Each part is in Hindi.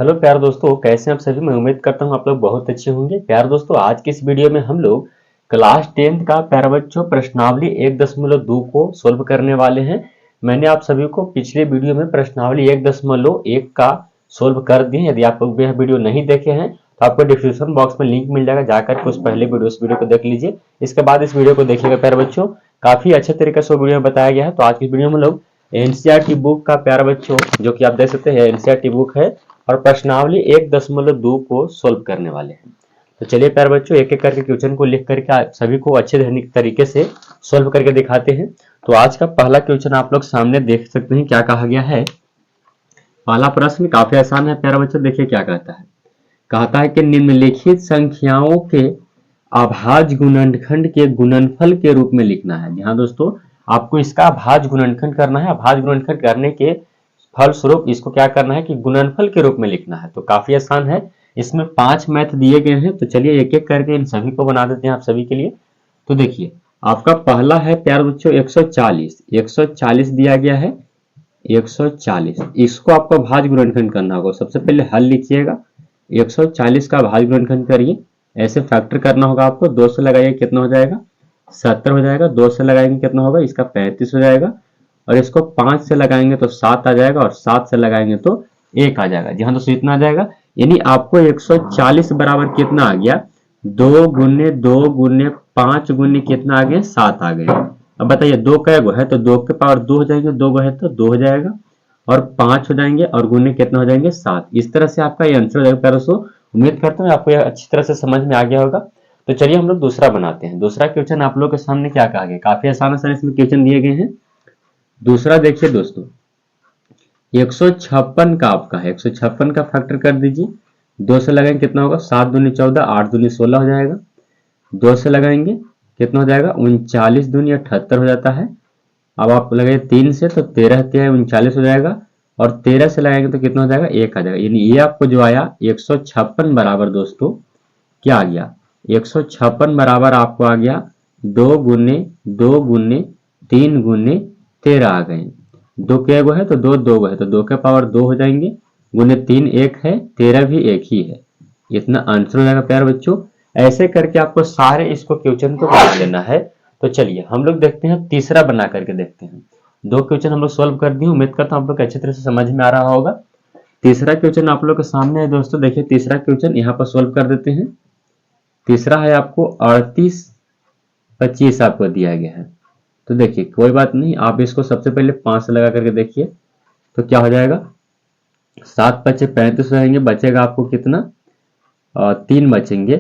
हेलो प्यारे दोस्तों, कैसे हैं आप सभी। मैं उम्मीद करता हूं आप लोग बहुत अच्छे होंगे। प्यारे दोस्तों, आज की इस वीडियो में हम लोग क्लास 10th का प्यारे बच्चों प्रश्नावली 1.2 को सोल्व करने वाले हैं। मैंने आप सभी को पिछले वीडियो में प्रश्नावली 1.1 का सोल्व कर दी। यदि आप लोग यह वीडियो नहीं देखे हैं तो आपको डिस्क्रिप्शन बॉक्स में लिंक मिल जाएगा, जाकर के उस पहले वीडियो को देख लीजिए। इसके बाद इस वीडियो को देखिएगा प्यारे बच्चों, काफी अच्छे तरीके से वीडियो में बताया गया है। तो आज की वीडियो में लोग एनसीईआरटी बुक का प्यारे बच्चों, जो कि आप देख सकते हैं एनसीईआरटी बुक है, और प्रश्नावली 1.2 को सोल्व करने वाले हैं। तो चलिए प्यारे बच्चों, एक एक करके क्वेश्चन को लिख करके आप सभी को अच्छे तरीके से सोल्व करके दिखाते हैं। तो आज का पहला क्वेश्चन आप लोग सामने देख सकते हैं क्या कहा गया है। पहला प्रश्न काफी आसान है प्यारे बच्चों, देखिए क्या कहता है कि निम्नलिखित संख्याओं के अभाज्य गुणनखंड के गुणनफल के रूप में लिखना है। जी हाँ दोस्तों, आपको इसका अभाज्य गुणनखंड करना है। अभाज्य गुणनखंड करने के फलस्वरूप इसको क्या करना है कि गुणनफल के रूप में लिखना है। तो काफी आसान है, इसमें 5 मैथ दिए गए हैं। तो चलिए एक एक करके इन सभी को बना देते हैं आप सभी के लिए। तो देखिए, आपका पहला है प्यारे बच्चों 140 दिया गया है। 140 इसको आपको भाज्य गुणनखंड करना होगा। सबसे पहले हल लिखिएगा, 140 का भाज्य गुणनखंड करिए। ऐसे फैक्टर करना होगा आपको। 2 से लगाइए कितना हो जाएगा, 70 हो जाएगा। 2 से लगाएंगे कितना होगा, इसका 35 हो जाएगा। और इसको 5 से लगाएंगे तो 7 आ जाएगा, और 7 से लगाएंगे तो 1 आ जाएगा। जी हाँ दोस्तों, इतना आ जाएगा। यानी आपको 140 बराबर कितना आ गया, 2 गुने 2 गुने 5 गुने कितना आ गया, 7 आ गया। अब बताइए 2 कै गो है, तो 2 के पावर 2 हो जाएंगे, 2 गो है तो 2 हो जाएगा, और 5 हो जाएंगे, और गुने कितना हो जाएंगे, 7। इस तरह से आपका ये आंसर हो जाएगा। दोस्तों उम्मीद करता हूँ आपको यह अच्छी तरह से समझ में आ गया होगा। तो चलिए हम लोग दूसरा बनाते हैं। दूसरा क्वेश्चन आप लोग के सामने क्या कहा गया, काफी आसान आसान इसमें क्वेश्चन दिए गए हैं। दूसरा देखिए दोस्तों, 156 का आपका है। 156 का फैक्टर कर दीजिए। 2 से लगाएंगे कितना होगा, 7 दूनी 14, 8 दूनी 16 हो जाएगा। 2 से लगाएंगे कितना हो जाएगा, 39 दूनी 78 हो जाता है। अब आप लगाइए 3 से, तो 13 13 39 हो जाएगा, और 13 से लगाएंगे तो कितना हो जाएगा, 1 आ जाएगा। यानी ये आपको जो आया 156 बराबर दोस्तों क्या आ गया, 156 बराबर आपको आ गया 2 गुने 2 गुने 3 गुने 13 आ गए। 2 के गो है तो 2 2 गो है, तो 2 के पावर 2 हो जाएंगे, गुने 3 1 है, 13 भी 1 ही है। इतना आंसर हो जाएगा प्यारे बच्चों। ऐसे करके आपको सारे इसको क्वेश्चन को बना लेना है। तो चलिए हम लोग देखते हैं, तीसरा बना करके देखते हैं। 2 क्वेश्चन हम लोग सोल्व कर दिए। उम्मीद करता हूँ आप लोग अच्छी तरह से समझ में आ रहा होगा। तीसरा क्वेश्चन आप लोग के सामने है दोस्तों। देखिए तीसरा क्वेश्चन यहाँ पर सोल्व कर देते हैं। तीसरा है आपको 38 25 आपको दिया गया है। तो देखिए कोई बात नहीं, आप इसको सबसे पहले 5 से लगा करके देखिए तो क्या हो जाएगा, 7 बचे 35 रहेंगे, बचेगा आपको कितना, 3 बचेंगे।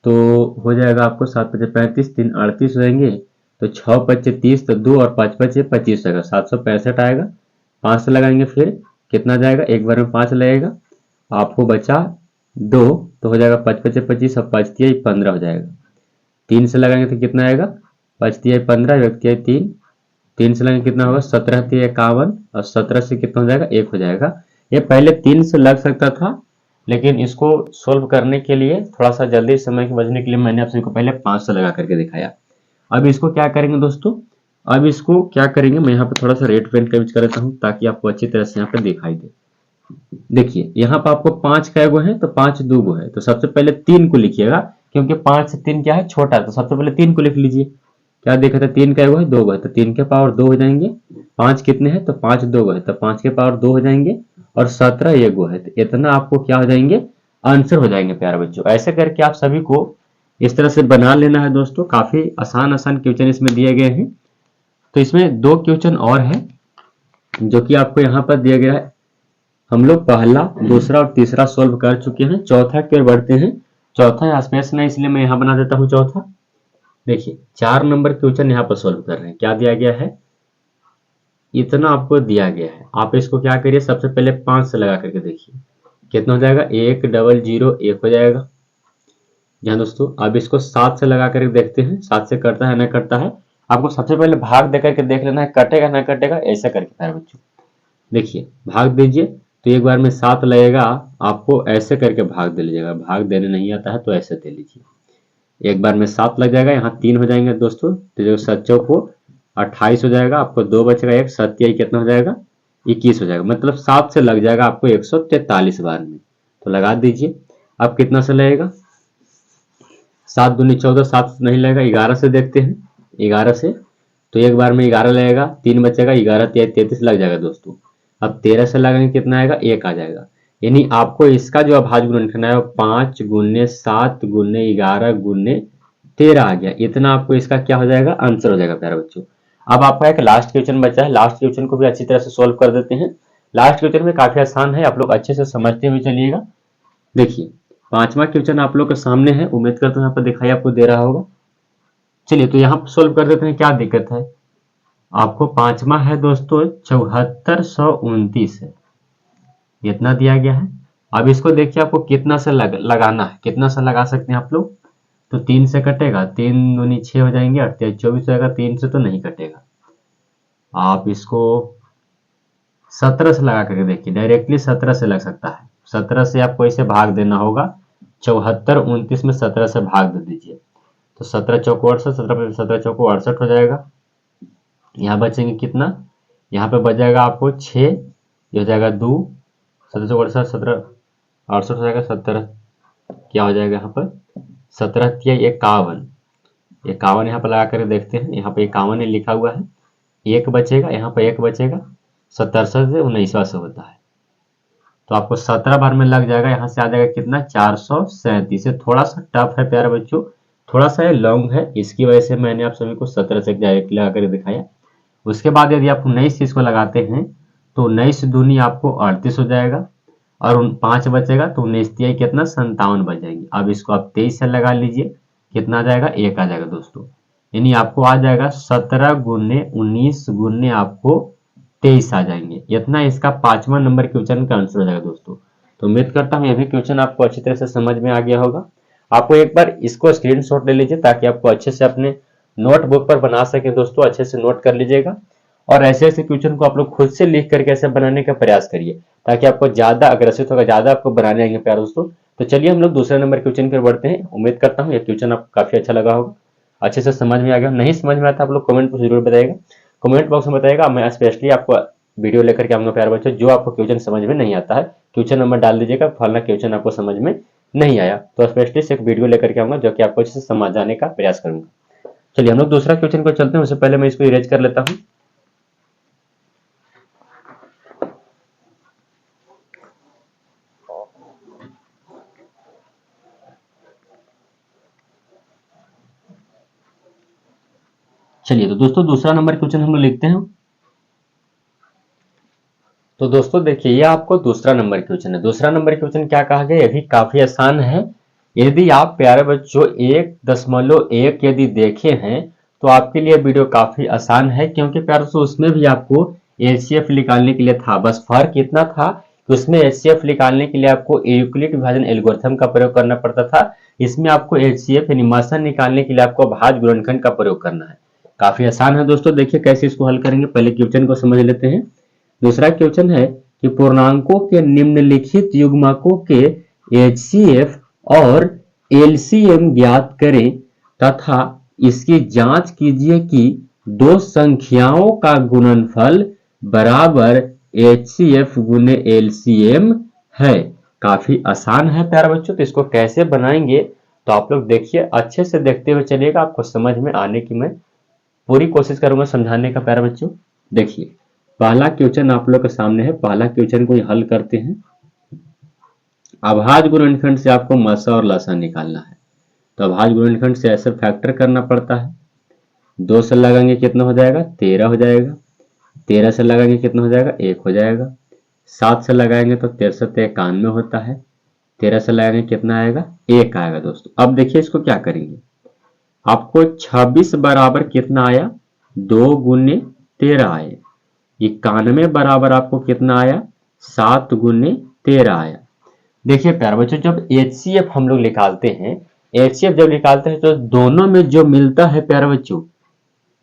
तो हो जाएगा आपको 7 बचे 35, 3 38 रहेंगे, तो 6 बचे 30, तो 2 और 5 बचे 25 आएगा, 765 आएगा। 5 से लगाएंगे फिर कितना जाएगा, एक बार में 5 लगेगा, आपको बचा 2, तो हो जाएगा 5 बचे 25, अब 5 तिया 15 हो जाएगा। 3 से लगाएंगे तो कितना आएगा, 5 तिया 15, 1 तिया 3, 3 से लगाएंगे कितना होगा, 17 तिया 51, और 17 से कितना हो जाएगा, 1 हो जाएगा। ये पहले 3 से लग सकता था, लेकिन इसको सोल्व करने के लिए थोड़ा सा जल्दी समय के बचने के लिए मैंने आप सभी को पहले 5 से लगा करके दिखाया। अब इसको क्या करेंगे दोस्तों, अब इसको क्या करेंगे, मैं यहाँ पे थोड़ा सा रेड पेन का यूज कर देता हूँ ताकि आपको अच्छी तरह से यहाँ पे दिखाई दे। देखिए यहाँ पर आपको 5 कै गो है, तो 5 2 गो है, तो सबसे पहले 3 को लिखिएगा, क्योंकि 5 से 3 क्या है, छोटा है। तो सबसे पहले 3 को लिख लीजिए। क्या देखा था, 3 कै गो है, 2 गो है, तो 3 के पावर 2 हो जाएंगे। 5 कितने हैं, तो 5 2 गो है, तो 5 के पावर 2 हो जाएंगे, और 17 1 गो है, तो इतना आपको क्या हो जाएंगे, आंसर हो जाएंगे प्यारे बच्चों। ऐसे करके आप सभी को इस तरह से बना लेना है दोस्तों। काफी आसान आसान क्वेश्चन इसमें दिए गए हैं। तो इसमें 2 क्वेश्चन और है जो कि आपको यहाँ पर दिया गया है। हम लोग पहला दूसरा और तीसरा सोल्व कर चुके हैं। चौथा की ओर बढ़ते हैं। चौथा स्पेस नहीं, इसलिए मैं यहाँ बना देता हूँ चौथा। देखिए 4 नंबर क्वेश्चन यहाँ पर सोल्व कर रहे हैं। क्या दिया गया है, इतना आपको दिया गया है। आप इसको क्या करिए, सबसे पहले 5 से लगा करके देखिए कितना हो जाएगा, 1 डबल 0 1 हो जाएगा। यहाँ दोस्तों अब इसको 7 से लगा करके देखते हैं, 7 से कटता है ना कटता है। आपको सबसे पहले भाग दे करके देख लेना है, कटेगा ना कटेगा, ऐसा करके प्यारे बच्चों। देखिए भाग दीजिए, तो एक बार में 7 लगेगा, आपको ऐसे करके भाग दे लीजिएगा। भाग देने नहीं आता है तो ऐसे दे लीजिए। एक बार में 7 लग जाएगा, यहाँ 3 हो जाएंगे दोस्तों, तो जो 7 को 28 हो जाएगा। आपको 2 बचेगा, 1 7 कितना हो जाएगा, 21 हो जाएगा, मतलब 7 से लग जाएगा आपको 143 बार में। तो लगा दीजिए। अब कितना से लगेगा, 7 दूनी 14, 7 से नहीं लगेगा, 11 से देखते हैं, 11 से। तो एक बार में 11 लगेगा, 3 बचेगा, 11 33 लग जाएगा दोस्तों। अब 13 से लगाएंगे कितना आएगा, 1 आ जाएगा। यानी आपको इसका जो अभाज्य गुणनखंड है 5 गुने 7 गुने 11 गुने 13 आ गया। इतना आपको इसका क्या हो जाएगा, आंसर हो जाएगा प्यारे बच्चों। अब आपका एक लास्ट क्वेश्चन बचा है, लास्ट क्वेश्चन को भी अच्छी तरह से सोल्व कर देते हैं। लास्ट क्वेश्चन में काफी आसान है, आप लोग अच्छे से समझते हुए चलिएगा। देखिए पांचवा क्वेश्चन आप लोग के सामने है, उम्मीद करता हूँ यहाँ पर दिखाई आपको दे रहा होगा। चलिए तो यहाँ सोल्व कर देते हैं, क्या दिक्कत है। आपको पांचवा है दोस्तों 7429 है, इतना दिया गया है। अब इसको देखिए आपको कितना से लगाना है, कितना से लगा सकते हैं आप लोग। तो 3 से कटेगा, 3 दूनी 6 हो जाएंगे, 28 24 हो जाएगा, 3 से तो नहीं कटेगा। आप इसको 17 से लगा करके देखिए, डायरेक्टली 17 से लग सकता है। 17 से आपको इसे भाग देना होगा, 7429 में 17 से भाग दे दीजिए। तो 17 चौको 68, 17 चौको 68 हो जाएगा। यहाँ बचेंगे कितना, यहाँ पे बच जाएगा आपको 6, ये हो जाएगा 2, 17 चौको 68, 17 68 हो जाएगा। 17 क्या हो जाएगा यहाँ पर, 17 किया 51, 51 यहाँ पर लगा कर देखते हैं। यहाँ पे 51 लिखा हुआ है, एक बचेगा, यहाँ पर एक बचेगा। 17 से 19वां से होता है, तो आपको 17 बार में लग जाएगा। यहाँ से आ जाएगा कितना, 437। थोड़ा सा टफ है प्यारे बच्चों, थोड़ा सा लॉन्ग है, इसकी वजह से मैंने आप सभी को 17 से डायरेक्ट लगा कर दिखाया। उसके बाद यदि आप 19 चीज को लगाते हैं तो 19 दूनी आपको 38 हो जाएगा, और 5 बचेगा तो 19 तिहाई कितना, 57 बच जाएंगे। अब इसको आप 23 से लगा लीजिए, कितना आ जाएगा, 1 आ जाएगा दोस्तों। यानी आपको आ जाएगा 17 गुने 19 गुने आपको 23 आ जाएंगे। इतना इसका 5वां नंबर क्वेश्चन का आंसर हो जाएगा दोस्तों। तो उम्मीद करता हूँ ये भी क्वेश्चन आपको अच्छी तरह से समझ में आ गया होगा। आपको एक बार इसको स्क्रीनशॉट ले लीजिए ताकि आपको अच्छे से अपने नोटबुक पर बना सके दोस्तों, अच्छे से नोट कर लीजिएगा। और ऐसे ऐसे क्वेश्चन को आप लोग खुद से लिख करके ऐसे बनाने का प्रयास करिए ताकि आपको ज्यादा अग्रसित होगा, ज्यादा आपको बनाने आएंगे प्यारे दोस्तों। तो चलिए हम लोग दूसरे नंबर क्वेश्चन की ओर बढ़ते हैं। उम्मीद करता हूँ ये क्वेश्चन आपको काफी अच्छा लगा होगा, अच्छे से समझ में आ गया। नहीं समझ में आता आप लोग कमेंट में जरूर बताइएगा, कमेंट बॉक्स में बताइएगा। मैं स्पेशली आपको वीडियो लेकर के आऊंगा प्यारे बच्चों। जो आपको क्वेश्चन समझ में नहीं आता है, क्वेश्चन नंबर डाल दीजिएगा, फलाना क्वेश्चन आपको समझ में नहीं आया तो स्पेशली एक वीडियो लेकर के आऊंगा जो कि आपको अच्छे से समझाने का प्रयास करूंगा। चलिए हम लोग दूसरा क्वेश्चन को चलते हैं, उससे पहले मैं इसको इरेज कर लेता हूं। चलिए तो दोस्तों दूसरा नंबर क्वेश्चन हम लोग लिखते हैं। तो दोस्तों देखिए ये आपको दूसरा नंबर क्वेश्चन है। दूसरा नंबर क्वेश्चन क्या कहा गया, ये भी काफी आसान है। यदि आप प्यारे बच्चों 1.1 यदि देखे हैं तो आपके लिए वीडियो काफी आसान है, क्योंकि प्यारे बच्चों उसमें भी आपको एचसीएफ निकालने के लिए था। बस फर्क इतना था कि उसमें एचसीएफ निकालने के लिए आपको यूक्लिड विभाजन एल्गोरिथम का प्रयोग करना पड़ता था। इसमें आपको एचसीएफ यानी मात्रा निकालने के लिए आपको अभाज्य गुणनखंड का प्रयोग करना है। काफी आसान है दोस्तों। देखिए कैसे इसको हल करेंगे, पहले क्वेश्चन को समझ लेते हैं। दूसरा क्वेश्चन है कि पूर्णांकों के निम्नलिखित युग्मकों के एचसीएफ और एलसीएम ज्ञात करें तथा इसकी जांच कीजिए कि दो संख्याओं का गुणनफल बराबर एचसीएफ गुने एलसीएम है। काफी आसान है प्यारे बच्चों। तो इसको कैसे बनाएंगे तो आप लोग देखिए, अच्छे से देखते हुए चलिएगा, आपको समझ में आने की मैं पूरी कोशिश करूंगा समझाने का प्यारे बच्चों। देखिए पहला क्वेश्चन आप लोग के सामने है, पहला क्वेश्चन को हल करते हैं। अभाज्य गुणनखंड से आपको मसा और लसा निकालना है, तो अभाज्य गुणनखंड से ऐसे फैक्टर करना पड़ता है। 2 से लगाएंगे कितना हो जाएगा, 13 हो जाएगा। 13 से लगाएंगे कितना हो जाएगा, 1 हो जाएगा। 7 से लगाएंगे तो 13 से 91 होता है। 13 से लगाएंगे कितना आएगा, 1 आएगा दोस्तों। अब देखिए इसको क्या करेंगे, आपको 26 बराबर कितना आया, 2 गुने 13 आए। 91 बराबर आपको कितना आया, 7 गुने 13 आया। देखिए प्यारे बच्चों जब एचसीएफ हम लोग निकालते हैं, एचसीएफ जब निकालते हैं तो दोनों में जो मिलता है प्यारे बच्चों,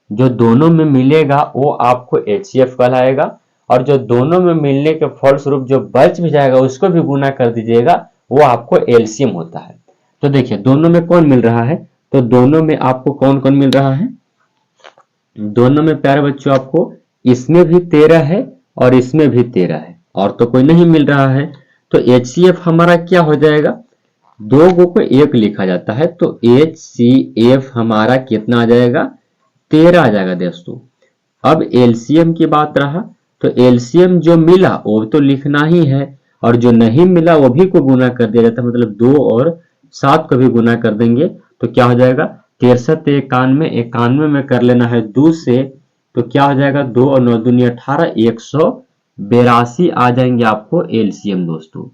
जो दोनों में मिलेगा वो आपको एचसीएफ कहलाएगा, और जो दोनों में मिलने के फलस्वरूप जो बच भी जाएगा उसको भी गुना कर दीजिएगा, वो आपको एलसीएम होता है। तो देखिए दोनों में कौन मिल रहा है, तो दोनों में आपको कौन कौन मिल रहा है, दोनों में प्यारे बच्चों आपको इसमें भी 13 है और इसमें भी 13 है और तो कोई नहीं मिल रहा है। तो HCF हमारा क्या हो जाएगा, 2 को 1 लिखा जाता है तो HCF हमारा कितना आ जाएगा, 13 आ जाएगा दोस्तों। अब LCM की बात रहा तो LCM जो मिला वो तो लिखना ही है और जो नहीं मिला वो भी को गुना कर दिया जाता है, मतलब 2 और 7 को भी गुना कर देंगे तो क्या हो जाएगा 63 91, 91 में कर लेना है 2 से तो क्या हो जाएगा 2 और 9 दूनी 18, 182 आ जाएंगे आपको LCM दोस्तों।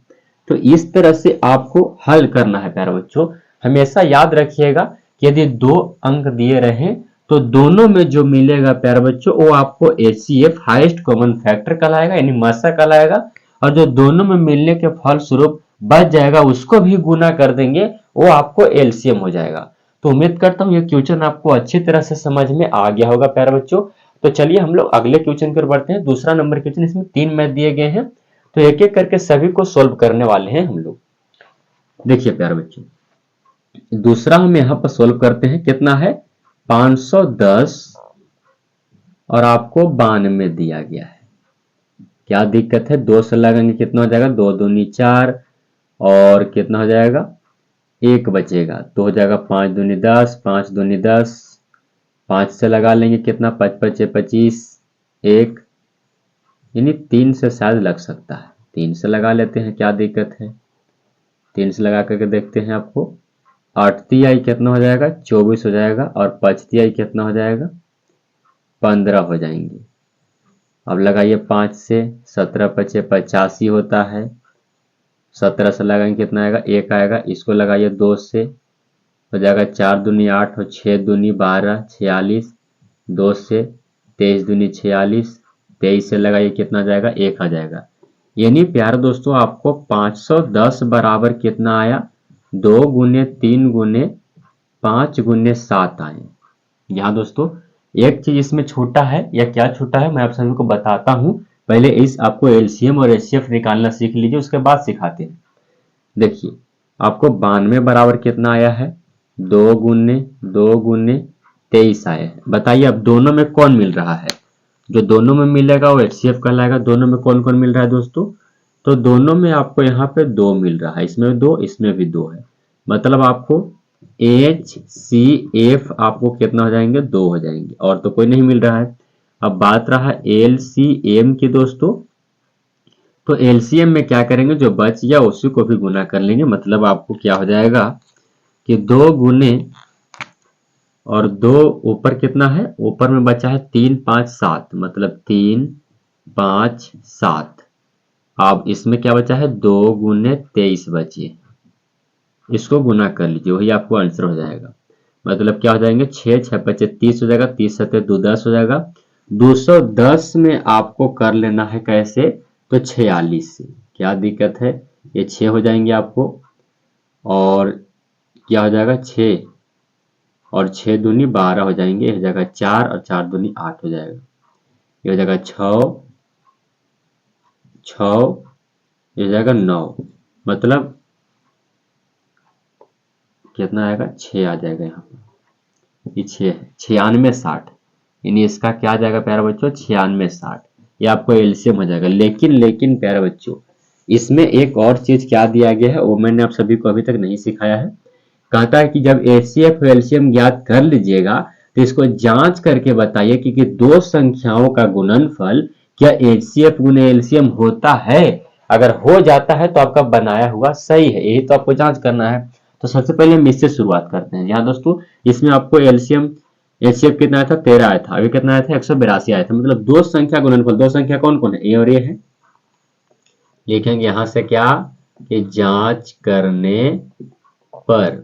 तो इस तरह से आपको हल करना है प्यारे बच्चों। हमेशा याद रखिएगा कि यदि 2 अंक दिए रहे तो दोनों में जो मिलेगा प्यारे बच्चों वो आपको HCF हाईएस्ट कॉमन फैक्टर कहलाएगा यानी मासा कहलाएगा, और जो दोनों में मिलने के फलस्वरूप बच जाएगा उसको भी गुना कर देंगे वो आपको LCM हो जाएगा। तो उम्मीद करता हूँ ये क्वेश्चन आपको अच्छी तरह से समझ में आ गया होगा प्यारे बच्चों। तो चलिए हम लोग अगले क्वेश्चन पर बढ़ते हैं। दूसरा नंबर क्वेश्चन, इसमें 3 मैथ दिए गए हैं तो एक एक करके सभी को सोल्व करने वाले हैं हम लोग। देखिए प्यारे बच्चों, दूसरा हम यहाँ पर सोल्व करते हैं, कितना है 510 और आपको 92 दिया गया है। क्या दिक्कत है, 2 से लगाएंगे कितना हो जाएगा, 2 दूनी 4 और कितना हो जाएगा 1 बचेगा तो हो जाएगा 5 दूनी 10, 5 दूनी 10, 5 से लगा लेंगे कितना 5 5 25, 1 यानी 3 से शायद लग सकता है, 3 से लगा लेते हैं, क्या दिक्कत है 3 से लगा करके देखते हैं। आपको 8 तिहाई कितना हो जाएगा 24 हो जाएगा और 5 तिहाई कितना हो जाएगा 15 हो जाएंगे। अब लगाइए 5 से, 17 पचे 85 होता है, 17 से लगाएंगे कितना आएगा 1 आएगा, इसको लगाइए 2 से हो जाएगा 4 दूनी 8 और 6 दूनी 12 46, 2 से 23 दूनी 46, 23 से लगाइए कितना जाएगा 1 आ जाएगा। यानी प्यारे दोस्तों आपको 510 बराबर कितना आया 2 गुने 3 गुने 5 गुने 7 आए। यहाँ दोस्तों एक चीज इसमें छोटा है, या क्या छोटा है मैं आप सभी को बताता हूं। पहले इस आपको LCM और HCF निकालना सीख लीजिए, उसके बाद सिखाते हैं। देखिए आपको 92 बराबर कितना आया है 2 गुने 23 आया है। बताइए अब दोनों में कौन मिल रहा है, जो दोनों में मिलेगा वो HCF कहलाएगा। दोनों में कौन कौन मिल रहा है दोस्तों, तो दोनों में आपको यहाँ पे 2 मिल रहा है, इसमें 2 इसमें भी 2 है, मतलब आपको HCF आपको कितना हो जाएंगे 2 हो जाएंगे और तो कोई नहीं मिल रहा है। अब बात रहा LCM की दोस्तों, तो LCM में क्या करेंगे जो बच गया उसी को भी गुना कर लेंगे, मतलब आपको क्या हो जाएगा कि 2 गुने और 2 ऊपर कितना है, ऊपर में बचा है 3 5 7, मतलब 3 5 7। अब इसमें क्या बचा है 2 गुने 23 बचे, इसको गुना कर लीजिए वही आपको आंसर हो जाएगा। मतलब क्या हो जाएंगे 6 6 25 30 हो जाएगा, 30 7 2 10 हो जाएगा। 210 में आपको कर लेना है कैसे, तो 46 से, क्या दिक्कत है ये 6 हो जाएंगे आपको और क्या हो जाएगा 6 और 6 दूनी 12 हो जाएंगे, हो जाएगा 4 और 4 दूनी 8 हो जाएगा, ये हो जाएगा 6 6, ये हो जाएगा 9, मतलब कितना आएगा 6 आ जाएगा यहाँ पर, ये 6 है 96 60, यानी इसका क्या आ जाएगा प्यारे बच्चों 96 60, ये आपको LCM हो जाएगा। लेकिन प्यारे बच्चों इसमें एक और चीज क्या दिया गया है वो मैंने आप सभी को अभी तक नहीं सिखाया है। कहता है कि जब HCF और LCM ज्ञात कर लीजिएगा तो इसको जांच करके बताइए कि दो संख्याओं का गुणनफल क्या HCF गुने LCM होता है। अगर हो जाता है तो आपका बनाया हुआ सही है, यही तो आपको जांच करना है। तो सबसे पहले हम इससे शुरुआत करते हैं। यहाँ दोस्तों इसमें आपको HCF कितना आया था 13 आया था, अभी कितना आया था 182 आया था, मतलब दो संख्या गुणनफल, दो संख्या कौन कौन है ये और ये है। लिखेंगे यहां से क्या कि जांच करने पर,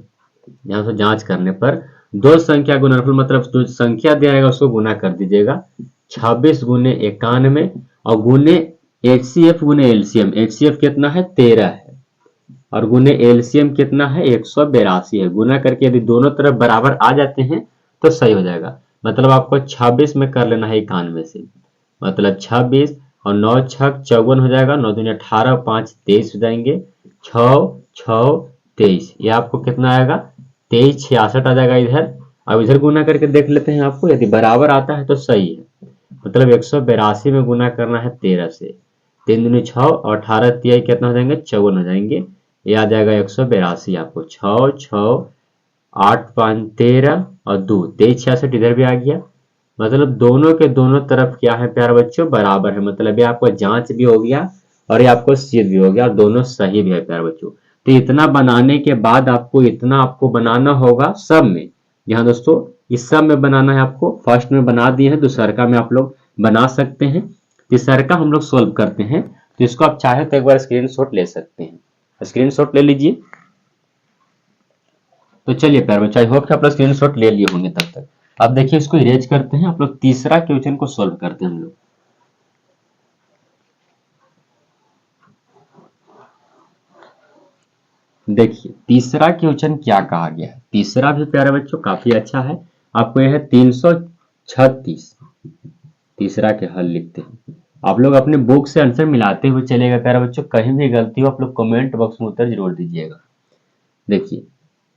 यहां से जांच करने पर दो संख्या गुणनफल, मतलब जो संख्या दिया रहेगा उसको गुना कर दीजिएगा 26 गुने 91 और गुने HCF गुने LCM। HCF कितना है 13 है और गुने LCM कितना है 182 है। गुना करके यदि दोनों तरफ बराबर आ जाते हैं तो सही हो जाएगा। मतलब आपको 26 में कर लेना है 91 से, मतलब 26 और 9 छक 54 हो जाएगा, 9 दूनी 18, 5 23 हो जाएंगे, 6 6 23, ये आपको कितना आएगा 23 66 आ जाएगा इधर। अब इधर गुना करके देख लेते हैं, आपको यदि बराबर आता है तो सही है, मतलब 182 में गुना करना है 13 से। 3 दूनी 6 और 18 तिहाई कितना हो जाएंगे, 54 हो जाएंगे। ये आ जाएगा 182 आपको। 6 6 8 5 13 और 2 23 66 इधर भी आ गया। मतलब दोनों के दोनों तरफ क्या है प्यारे बच्चों, बराबर है। मतलब ये आपको जांच भी हो गया और ये आपको सिद्ध भी हो गया, दोनों सही भी है प्यारे बच्चों। तो इतना बनाने के बाद आपको इतना आपको बनाना होगा सब में। यहाँ दोस्तों इस सब में बनाना है आपको। फर्स्ट में बना दिए हैं, दूसरा में आप लोग बना सकते हैं। तीसरा का हम लोग सोल्व करते हैं। तो इसको आप चाहे तो एक बार स्क्रीनशॉट ले सकते हैं। स्क्रीनशॉट ले लीजिए। तो चलिए प्यारे बच्चों, आई होप कि आप लोग स्क्रीनशॉट ले लिए होंगे तब तक। अब देखिए इसको इरेज करते हैं, आप लोग तीसरा क्वेश्चन को सोल्व करते हैं हम लोग। देखिए तीसरा क्वेश्चन क्या कहा गया है। तीसरा भी प्यारे बच्चों काफी अच्छा है। आपको यह है 336। तीसरा के हल लिखते हैं। आप लोग अपने बुक से आंसर मिलाते हुए चलेगा प्यारे बच्चों। कहीं भी गलती हो आप लोग कमेंट बॉक्स में उत्तर जरूर दीजिएगा। देखिए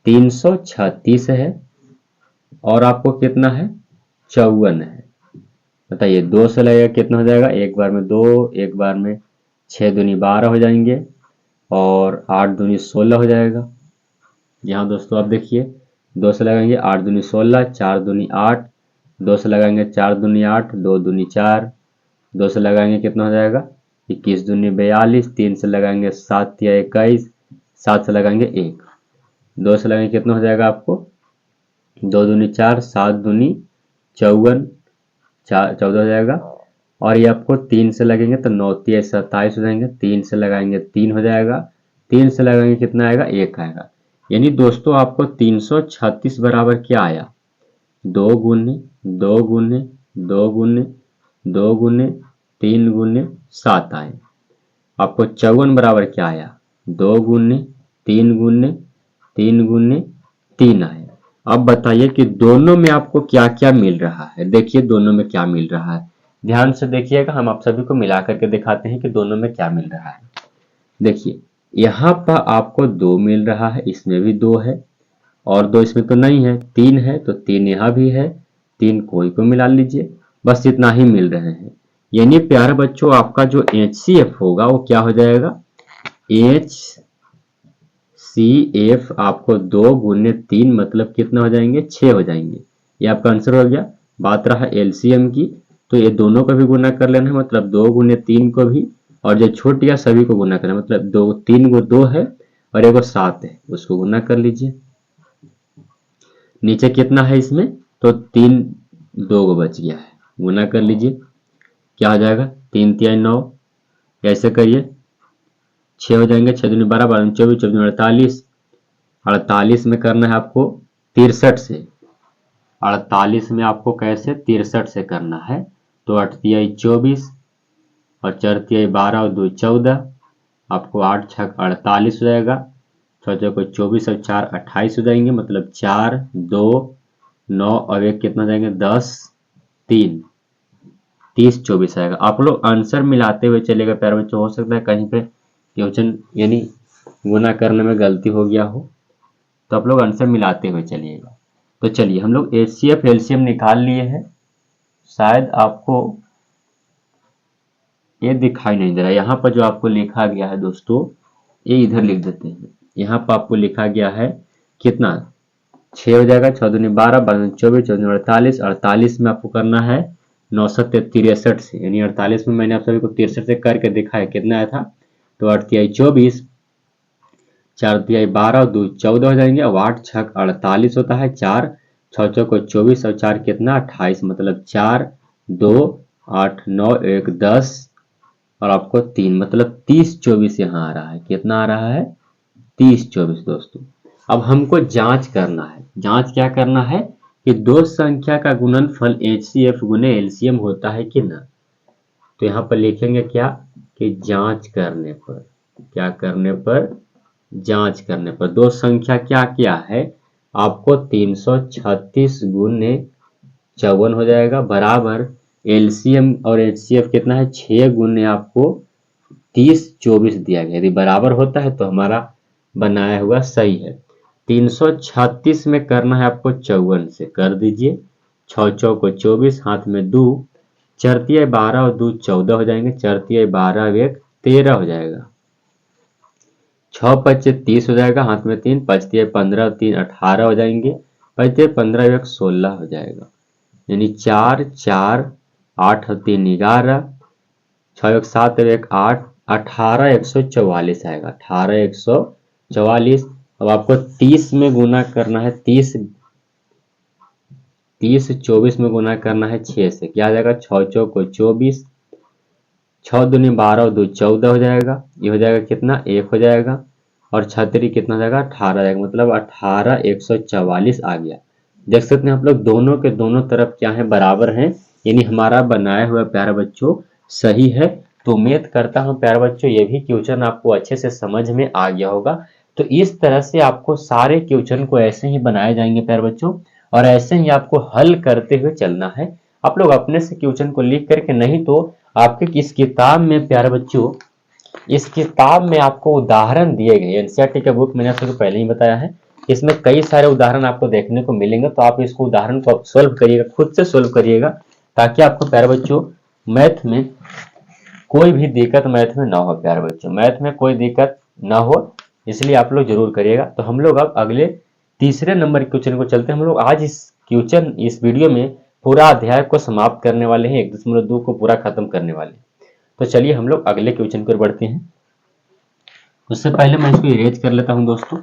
336 है और आपको कितना है, 54 है। बताइए 2 से लगेगा कितना हो जाएगा, एक बार में 2, एक बार में 6 दूनी 12 हो जाएंगे और 8 दूनी 16 हो जाएगा। यहाँ दोस्तों आप देखिए 2 से लगाएंगे 8 दूनी 16, 4 दूनी 8, 2 से लगाएंगे 4 दूनी 8, 2 दूनी 4, 2 से लगाएंगे कितना हो जाएगा 21 दूनी 42, 3 से लगाएंगे 7 या 21, 7 से लगाएंगे 1, 2 से लगाएंगे कितना हो जाएगा आपको 2 दूनी 4, 7 दूनी 54, 14 हो जाएगा। और ये आपको 3 से लगेंगे तो 9 या 27 हो जाएंगे। 3 से लगाएंगे 3 हो जाएगा। 3 से लगाएंगे कितना आएगा, 1 आएगा। यानी दोस्तों आपको 336 बराबर क्या आया, 2 गुने 2 गुने 2 गुने 2 गुने 3 गुने 7 आए। आपको 54 बराबर क्या आया, 2 गुने 3 गुने 3 गुने 3 आए। अब बताइए कि दोनों में आपको क्या क्या मिल रहा है। देखिए दोनों में क्या मिल रहा है, ध्यान से देखिएगा। हम आप सभी को मिला करके दिखाते हैं कि दोनों में क्या मिल रहा है। देखिए यहाँ पर आपको 2 मिल रहा है, इसमें भी 2 है और 2 इसमें तो नहीं है, 3 है तो 3 यहाँ भी है, 3 कोई को मिला लीजिए। बस इतना ही मिल रहे हैं। यानी प्यारे बच्चों आपका जो HCF होगा वो क्या हो जाएगा, HCF आपको 2 गुने 3 मतलब कितना हो जाएंगे, 6 हो जाएंगे। ये आपका आंसर हो गया। बात रहा LCM की, तो ये दोनों को भी गुना कर लेना है, मतलब 2 गुने 3 को भी, और जो छूट गया सभी को गुना करना है। मतलब 2 3 को 2 है और एगो 7 है, उसको गुना कर लीजिए। नीचे कितना है इसमें, तो 3 2 को बच गया है, गुना कर लीजिए। क्या हो जाएगा 3 3 9, ऐसे करिए 6 हो जाएंगे। 6 दूनी 12, 12 24, 24 48, 48 में करना है आपको 63 से। 48 में आपको कैसे 63 से करना है, तो 8 तिहाई 24 और 4 तिहाई 12 और 2 14, आपको 8 6 48 हो जाएगा। 6 चौको 24 और 4 28 हो जाएंगे। मतलब 4 2 9 और 1 कितना जाएंगे 10 3 30 24 आएगा। आप लोग आंसर मिलाते हुए चलेगा प्यारे बच्चों। हो सकता है कहीं पे क्वेश्चन यानी गुना करने में गलती हो गया हो, तो आप लोग आंसर मिलाते हुए चलिएगा। तो चलिए हम लोग HCF LCM निकाल लिए हैं। शायद आपको ये दिखाई नहीं दे रहा। यहाँ पर जो आपको लिखा गया है दोस्तों, ये इधर लिख देते हैं। यहाँ पर आपको लिखा गया है कितना, 6 हो जाएगा। 6 दूनी 12, 12 24, 24 48, 48 में आपको करना है 9 7 63 से, यानी 48 में मैंने आप सभी को 63 से करके दिखाया कितना आया था, तो 8 तिहाई 24, 4 तिहाई 12, 2 14 हो जाएंगे। और 8 6 48 होता है, 4 6 चौको 24 और 4 कितना 28, मतलब 4 2 8 9 1 10 और आपको 3, मतलब 30 24 यहाँ आ रहा है। कितना आ रहा है, 30 24 दोस्तों। अब हमको जांच करना है। जांच क्या करना है कि दो संख्या का गुणनफल HCF गुने LCM होता है कि ना। तो यहाँ पर लिखेंगे क्या कि जांच करने पर, क्या करने पर, जांच करने पर दो संख्या क्या क्या है, आपको 336 गुने 54 हो जाएगा बराबर LCM और HCF कितना है 6 गुने आपको 30 24 दिया गया। यदि बराबर होता है तो हमारा बनाया हुआ सही है। 336 में करना है आपको 54 से, कर दीजिए। 6 चौको 24, हाथ में 2, 4 12 और 2 14 हो जाएंगे, 4 12 1 13 हो जाएगा, 6 5 30 हो जाएगा, हाथ में 3, 5 15 3 18 हो जाएंगे, 5 15 1 16 हो जाएगा, यानी 4 4 8 और 3 11, 6 1 7 1 8, 18 144 आएगा, 18 144। अब आपको 30 में गुना करना है, 30 24 में गुना करना है 6 से, क्या आ जाएगा, 6 चौक 24, 6 दूनी 12 और 2 14 हो जाएगा, ये हो जाएगा कितना, 1 हो जाएगा, और 6 कितना हो जाएगा, 18 आ जाएगा, मतलब 18 144 आ गया। देख सकते हैं आप लोग दोनों के दोनों तरफ क्या है, बराबर हैं, यानी हमारा बनाया हुआ प्यारे बच्चों सही है। तो उम्मीद करता हूं प्यारे बच्चों ये भी क्वेश्चन आपको अच्छे से समझ में आ गया होगा। तो इस तरह से आपको सारे क्वेश्चन को ऐसे ही बनाए जाएंगे प्यारे बच्चों, और ऐसे ही आपको हल करते हुए चलना है। आप लोग अपने से क्वेश्चन को लिख करके, नहीं तो आपके किस किताब में प्यारे बच्चों, इस किताब में आपको उदाहरण दिए गए, एनसीईआरटी के बुक मैंने आपको पहले ही बताया है, इसमें कई सारे उदाहरण आपको देखने को मिलेंगे। तो आप इसको उदाहरण को आप सोल्व करिएगा, खुद से सोल्व करिएगा, ताकि आपको प्यारे बच्चों मैथ में कोई भी दिक्कत मैथ में ना हो, प्यारे बच्चों मैथ में कोई दिक्कत ना हो, इसलिए आप लोग जरूर करिएगा। तो हम लोग अब अगले तीसरे नंबर क्वेश्चन को चलते हैं। हम लोग आज इस वीडियो में पूरा अध्याय को समाप्त करने वाले हैं, 1.2 को पूरा खत्म करने वाले हैं। तो चलिए हम लोग अगले क्वेश्चन की ओर बढ़ते हैं। उससे पहले मैं इसको इरेज कर लेता हूं दोस्तों।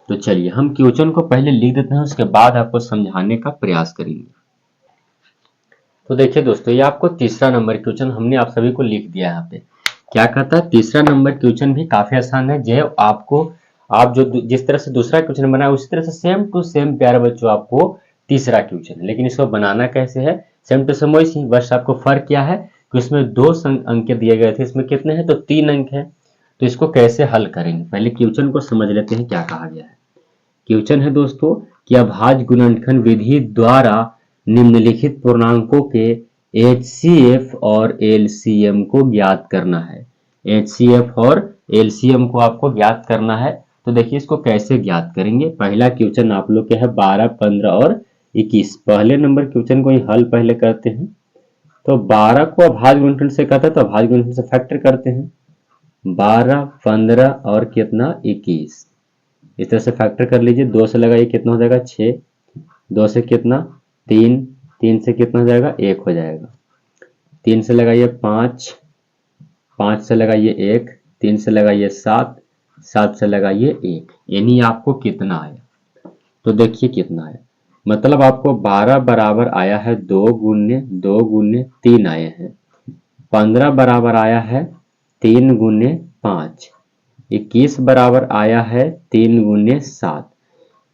तो चलिए हम क्वेश्चन को पहले लिख देते हैं, उसके बाद आपको समझाने का प्रयास करेंगे। तो देखिए दोस्तों, ये आपको तीसरा नंबर क्वेश्चन हमने आप सभी को लिख दिया यहाँ पे। क्या कहता है, तीसरा नंबर क्वेश्चन भी काफी आसान है। जो आपको आप जो जिस तरह से दूसरा क्वेश्चन बनाया उसी तरह से सेम टू सेम प्यारे बच्चों आपको तीसरा क्वेश्चन है, लेकिन इसको बनाना कैसे है, सेम टू सेम वैसी, बस आपको फर्क क्या है कि उसमें 2 अंक दिए गए थे, इसमें कितने हैं, तो 3 अंक है। तो इसको कैसे हल करेंगे, पहले क्वेश्चन को समझ लेते हैं क्या कहा गया है। क्वेश्चन है दोस्तों कि अभाज्य गुणनखंड विधि द्वारा निम्नलिखित पूर्णांकों के HCF और LCM को ज्ञात करना है। HCF और LCM को आपको ज्ञात करना है। तो देखिए इसको कैसे ज्ञात करेंगे। पहला क्वेश्चन आप लोग के है 12, 15 और 21। पहले नंबर क्वेश्चन को ही हल पहले करते हैं। तो 12 को अभाज्य गुणनखंड से कहता है, तो अभाज्य गुणनखंड से फैक्टर करते हैं। 12, 15 और कितना, 21। इस तरह से फैक्टर कर लीजिए। 2 से लगाइए कितना हो जाएगा, 6, 2 से कितना, 3, 3 से कितना हो जाएगा, 1 हो जाएगा। 3 से लगाइए 5, 5 से लगाइए 1, 3 से लगाइए 7, 7 से लगाइए 1, यानी आपको कितना आया। तो देखिए कितना है, मतलब आपको 12 बराबर आया है 2 गुने 2 गुने 3 आए हैं। 15 बराबर आया है 3 गुने 5। 21 बराबर आया है 3 गुने 7।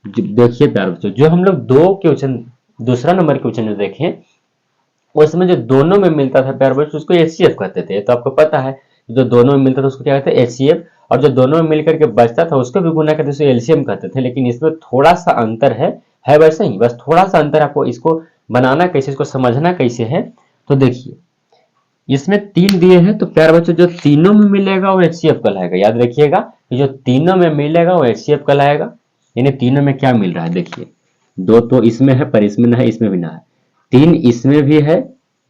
देखिए प्यारे बच्चों, जो हम लोग दो क्वेश्चन, दूसरा नंबर क्वेश्चन जो देखें उसमें जो दोनों में मिलता था प्यारे बच्चों उसको HCF कहते थे। तो आपको पता है जो दोनों में मिलता था उसको क्या कहते हैं, HCF। और जो दोनों में मिलकर के बचता था उसको भी गुना करते थे, LCM कहते थे। लेकिन इसमें थोड़ा सा अंतर है वैसे ही, बस थोड़ा सा अंतर। आपको इसको बनाना कैसे, इसको समझना कैसे है, तो देखिए इसमें 3 दिए हैं। तो प्यारे बच्चों जो तीनों में मिलेगा वो HCF कहलाएगा। याद रखिएगा कि जो तीनों में मिलेगा वो HCF कहलाएगा। यानी तीनों में क्या मिल रहा है, देखिए 2 तो इसमें है पर इसमें ना है, इसमें भी ना है। 3 इसमें भी है,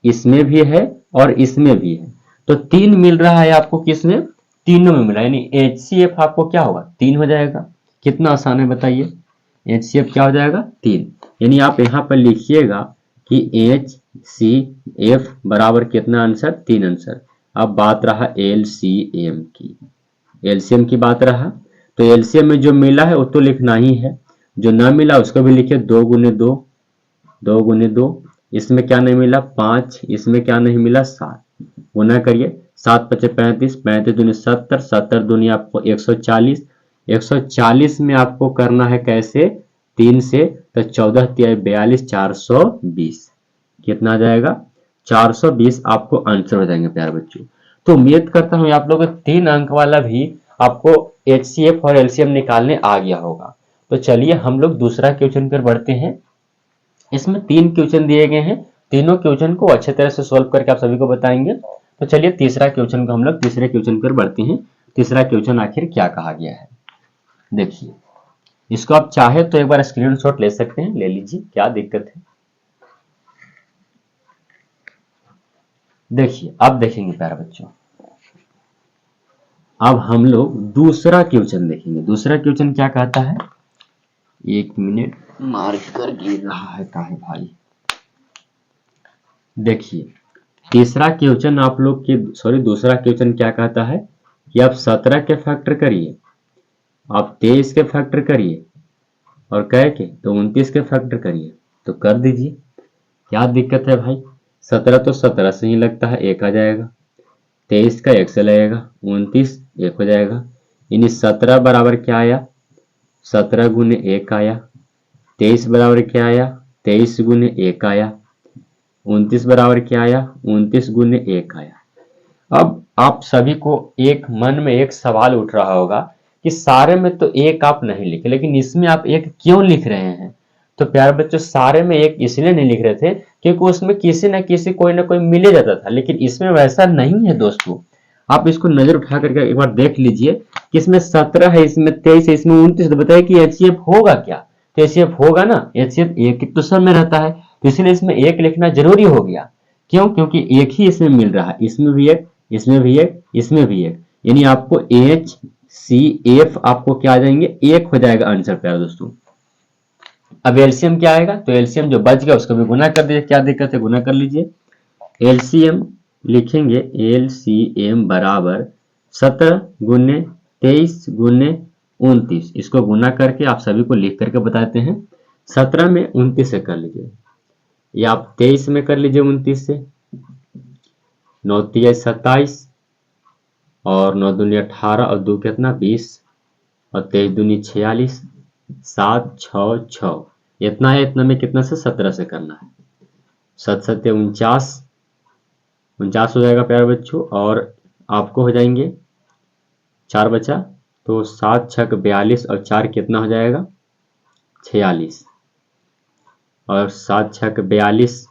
इसमें भी है और इसमें भी है। तो 3 मिल रहा है आपको किसमें, तीनों में मिला, यानी HCF आपको क्या होगा, 3 हो जाएगा। कितना आसान है बताइए, HCF क्या हो जाएगा, 3। यानी आप यहाँ पर लिखिएगा कि HCF बराबर कितना आंसर, 3 आंसर। अब बात रहा LCM की, LCM की बात रहा। तो LCM में जो मिला है वो तो लिखना ही है, जो ना मिला उसको भी लिखिए। 2 गुने 2, 2 गुने 2। इसमें क्या नहीं मिला, 5। इसमें क्या नहीं मिला, 7। गुना करिए, 7 पचे 35, 35 दूनी 70, 70 दूनी आपको 140। 140 में आपको करना है कैसे, 3 से, तो 14 तिया 42, 420। कितना आ जाएगा, 420 आपको आंसर हो जाएंगे प्यारे बच्चों। तो उम्मीद करता हूं आप लोगों को 3 अंक वाला भी आपको HCF और LCM निकालने आ गया होगा। तो चलिए हम लोग दूसरा क्वेश्चन पर बढ़ते हैं। इसमें 3 क्वेश्चन दिए गए हैं, तीनों क्वेश्चन को अच्छे तरह से सॉल्व करके आप सभी को बताएंगे। तो चलिए तीसरा क्वेश्चन को हम लोग तीसरे क्वेश्चन पर बढ़ते हैं। तीसरा क्वेश्चन आखिर क्या कहा गया है, देखिए इसको आप चाहे तो एक बार स्क्रीनशॉट ले सकते हैं, ले लीजिए, क्या दिक्कत है। देखिए अब देखेंगे प्यारे बच्चों, अब हम लोग दूसरा क्वेश्चन देखेंगे। दूसरा क्वेश्चन क्या कहता है, एक मिनट, मार्क कर गिर रहा है काहे भाई। देखिए तीसरा क्वेश्चन आप लोग के, सॉरी दूसरा क्वेश्चन क्या कहता है कि आप 17 के फैक्टर करिए, आप 23 के फैक्टर करिए, और कह के तो 29 के फैक्टर करिए, तो कर दीजिए, क्या दिक्कत है भाई। 17 तो 17 से ही लगता है, एक आ जाएगा, 23 का 1 से लगेगा, 29 1 हो जाएगा, यानी 17 बराबर क्या आया, 17 गुने 1 आया, 23 बराबर क्या आया, 23 गुने 1 आया, 29 बराबर क्या आया, 29 गुने 1 आया। अब आप सभी को एक मन में एक सवाल उठ रहा होगा कि सारे में तो एक आप नहीं लिखे, लेकिन इसमें आप एक क्यों लिख रहे हैं। तो प्यारे बच्चों, सारे में एक इसलिए नहीं लिख रहे थे क्योंकि उसमें किसी न किसी कोई ना कोई मिले जाता था, लेकिन इसमें वैसा नहीं है दोस्तों। आप इसको नजर उठा करके एक बार देख लीजिए कि इसमें 17 है, इसमें 23 है, इसमें 29, तो बताइए कि एचसीएफ होगा क्या। तो एचसीएफ होगा ना, एचसीएफ एक तो सब में रहता है, तो इसलिए इसमें एक लिखना जरूरी हो गया। क्यों, क्योंकि एक ही इसमें मिल रहा है, इसमें भी एक, इसमें भी एक, इसमें भी एक, यानी आपको एच सी एफ आपको क्या आ जाएंगे, एक हो जाएगा आंसर प्यारे दोस्तों। अब एलसीएम क्या आएगा, तो एलसीएम जो बच गया उसको भी गुना कर दीजिए, क्या दिक्कत है, गुना कर लीजिए। एलसीएम लिखेंगे, एलसीएम बराबर 17 गुने 23 गुने 29, इसको गुना करके आप सभी को लिख करके बताते हैं। 17 में 29 से कर लीजिए, या आप 23 में कर लीजिए 29 से, 9 तिया 27, और 9 दूनी 18, और 2 कितना 20, और 23 दूनी 46, 7 6 6, इतना है, इतना में कितना से 17 से करना है, 7 7 49, 49 हो जाएगा प्यारे बच्चों, और आपको हो जाएंगे 4 बचा, तो 7 6 42, और 4 कितना हो जाएगा 46, और 7 6 42,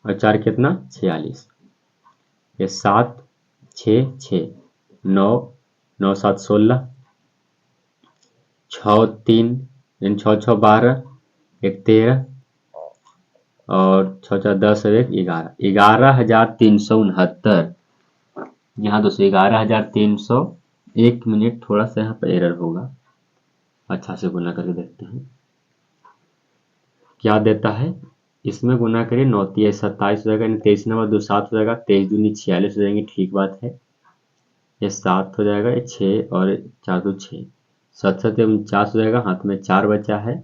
और 4 कितना 46, ये 7 6 6 9 9 7 16, 6 3 6 6 12, 1 13, और 6 4 10 और 1 11, 11,369। यहाँ दोस्तों 11,300, 1 मिनट, थोड़ा सा यहाँ पर एरर होगा, अच्छा से गुना करके देखते हैं क्या देता है। इसमें गुना करिए, 9 तिया 27 हो जाएगा, 23 नंबर 2 7 हो जाएगा, 23 दूनी 46 हो जाएंगे, ठीक बात है, ये 7 हो जाएगा, ये 6 और 4 2 6, 7 7 49 हो जाएगा, हाथ में 4 बचा है,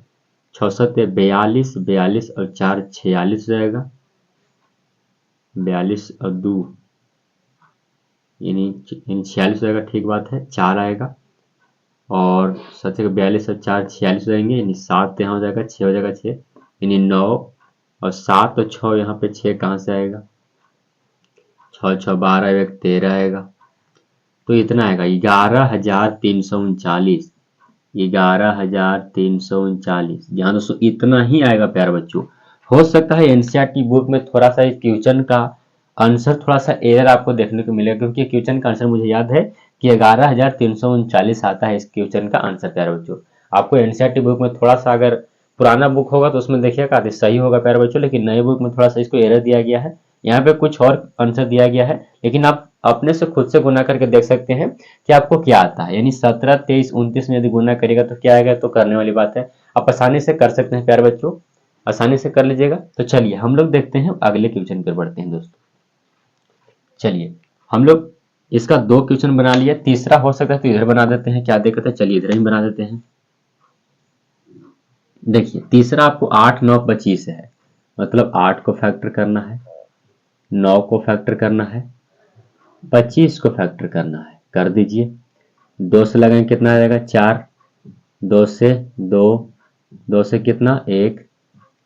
6 7 42, 42 और 4 46 हो जाएगा, 42 और 2 यानी 46 हो जाएगा, ठीक बात है, 4 आएगा, और 7 42 और 4 46 हो जाएंगे, यानी 7 यहाँ हो जाएगा, 6 हो जाएगा, 6 यानी 9, और 7 और 6 यहाँ पे 6 कहाँ से आएगा, 6 6 12, 1 13 आएगा, तो इतना आएगा 11,339, 11,339। यहाँ दोस्तों इतना ही आएगा प्यारे बच्चों। हो सकता है एनसीईआरटी बुक में थोड़ा सा इस क्वेश्चन का आंसर थोड़ा सा एरर आपको देखने को मिलेगा, क्योंकि क्वेश्चन का आंसर मुझे याद है कि 11,339 आता है इस क्वेश्चन का आंसर प्यारे बच्चों। आपको एनसीईआरटी बुक में थोड़ा सा, अगर पुराना बुक होगा तो उसमें देखिएगा सही होगा प्यारे बच्चों, लेकिन नए बुक में थोड़ा सा इसको एरर दिया गया है, यहाँ पे कुछ और आंसर दिया गया है, लेकिन आप अपने से खुद से गुना करके देख सकते हैं कि आपको क्या आता है। यानी 17 23 29 में यदि गुना करेगा तो क्या आएगा, तो करने वाली बात है, आप आसानी से कर सकते हैं प्यारे बच्चों, आसानी से कर लीजिएगा। तो चलिए हम लोग देखते हैं अगले क्वेश्चन पर बढ़ते हैं दोस्तों। चलिए हम लोग इसका 2 क्वेश्चन बना लिया, तीसरा हो सकता है तो इधर बना देते हैं, क्या दिक्कत है, चलिए इधर ही बना देते हैं। देखिए तीसरा आपको 8 9 25 है, मतलब 8 को फैक्टर करना है, 9 को फैक्टर करना है, 25 को फैक्टर करना है, कर दीजिए। 2 से लगाएंगे कितना आ जाएगा 4, 2 से 2, 2 से कितना 1,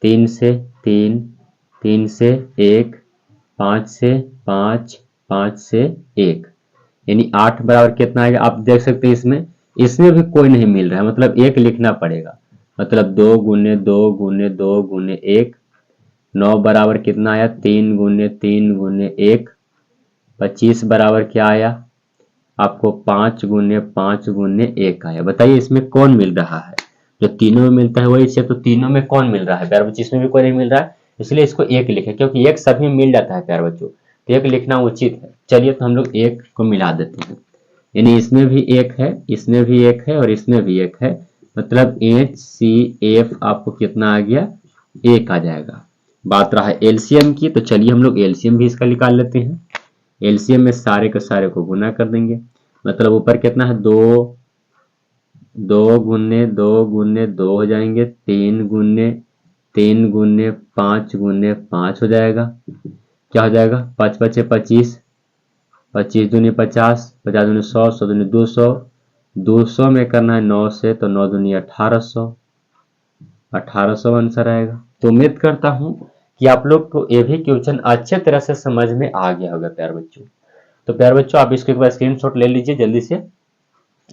3 से 3, 3 से 1, 5 से 5, 5 से 1, यानी 8 बराबर कितना आएगा, आप देख सकते हैं इसमें इसमें भी कोई नहीं मिल रहा है, मतलब 1 लिखना पड़ेगा, मतलब 2 गुने 2 गुने 2 गुने 1, 9 बराबर कितना आया 3 गुने 3 गुने 1, 25 बराबर क्या आया आपको 5 × 5 × 1 आया। बताइए इसमें कौन मिल रहा है? जो तीनों में मिलता है वही से, तो तीनों में कौन मिल रहा है प्यारे बच्चों? इसमें भी कोई नहीं मिल रहा है, इसलिए इसको 1 लिखे, क्योंकि 1 सभी में मिल जाता है प्यारे बच्चों, तो 1 लिखना उचित है। चलिए तो हम लोग 1 को मिला देते हैं, यानी इसमें भी 1 है, इसमें भी 1 है और इसमें भी 1 है, मतलब HCF आपको कितना आ गया? 1 आ जाएगा। बात रहा है एलसीएम की, तो चलिए हम लोग एलसीएम भी इसका निकाल लेते हैं। एलसीएम में सारे के सारे को गुना कर देंगे, मतलब ऊपर कितना है? 2 2 हो जाएंगे, 3 × 5 हो जाएगा। क्या हो जाएगा? 5 × 5 = 25, 25 दूनी 50, 50 दूनी 100, 100 दूनी 200, 200 में करना है 9 से, तो 9 दूनी 1800, 1800 आंसर आएगा। तो उम्मीद करता हूं कि आप लोग को ये भी क्वेश्चन अच्छे तरह से समझ में आ गया होगा प्यारे बच्चों। तो प्यारे बच्चों आप इसको एक बार स्क्रीनशॉट ले लीजिए जल्दी से।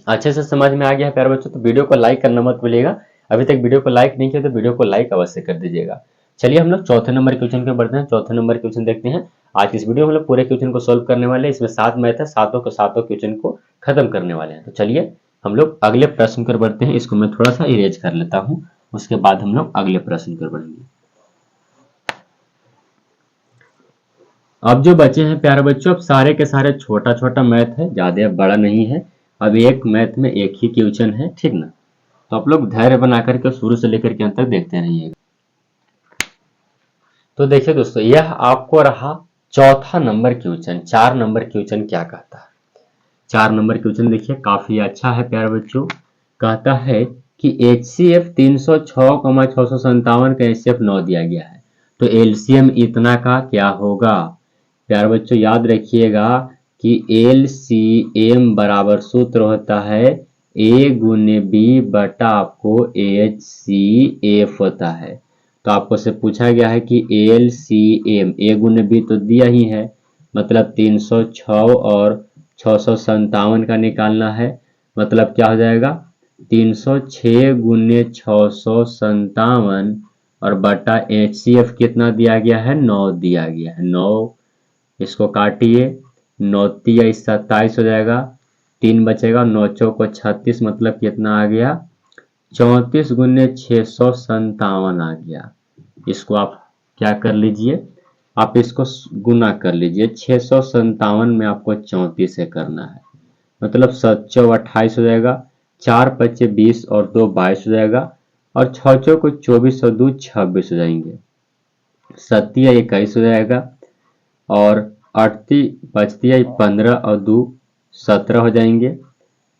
अच्छे से समझ में आ गया है प्यारे बच्चों, तो वीडियो को लाइक करना मत भूलिएगा। अभी तक वीडियो को लाइक नहीं किया तो वीडियो को लाइक अवश्य कर दीजिएगा। चलिए हम लोग चौथे नंबर क्वेश्चन पे बढ़ते हैं। चौथे नंबर क्वेश्चन देखते हैं। आज इस वीडियो में हम लोग पूरे क्वेश्चन को सोल्व करने वाले हैं। इसमें 7 मैथ है, सातों के सातों क्वेश्चन को खत्म करने वाले हैं। तो चलिए हम लोग अगले प्रश्न पर बढ़ते हैं। इसको मैं थोड़ा सा इरेज कर लेता हूँ, उसके बाद हम लोग अगले प्रश्न पर बढ़ेंगे। अब जो बचे हैं प्यारे बच्चों, अब सारे के सारे छोटा छोटा मैथ है, ज्यादा बड़ा नहीं है। अब एक मैथ में एक ही क्वेश्चन है, ठीक ना? तो आप लोग धैर्य बना करके शुरू से लेकर के अंत तक देखते रहिएगा। तो देखिए दोस्तों, यह आपको रहा चौथा नंबर क्वेश्चन। 4 नंबर क्वेश्चन क्या कहता है? 4 नंबर क्वेश्चन देखिए काफी अच्छा है प्यारे बच्चों। कहता है कि HCF 306,657 का HCF 9 दिया गया है, तो LCM इतना का क्या होगा? प्यारे बच्चों याद रखिएगा कि LCM बराबर सूत्र होता है A×B बटा आपको HCF होता है। तो आपको से पूछा गया है कि LCM A×B तो दिया ही है, मतलब 306 और 657 का निकालना है। मतलब क्या हो जाएगा? 306 × 657 और बटा HCF कितना दिया गया है? 9 दिया गया है। 9 इसको काटिए, 9 तिया 27 हो जाएगा, 3 बचेगा, 9 चौको 36, मतलब कितना आ गया? 34 × 657 आ गया। इसको आप क्या कर लीजिए, आप इसको गुना कर लीजिए। 657 में आपको 34 से करना है, मतलब 7 चौ 28 हो जाएगा, 4 पच्चे 20 और 2 22 हो जाएगा, और 6 चौ को 24 और 2 26 हो जाएंगे, 7 21 हो जाएगा, और 8 बचती 15 और 2 17 हो जाएंगे,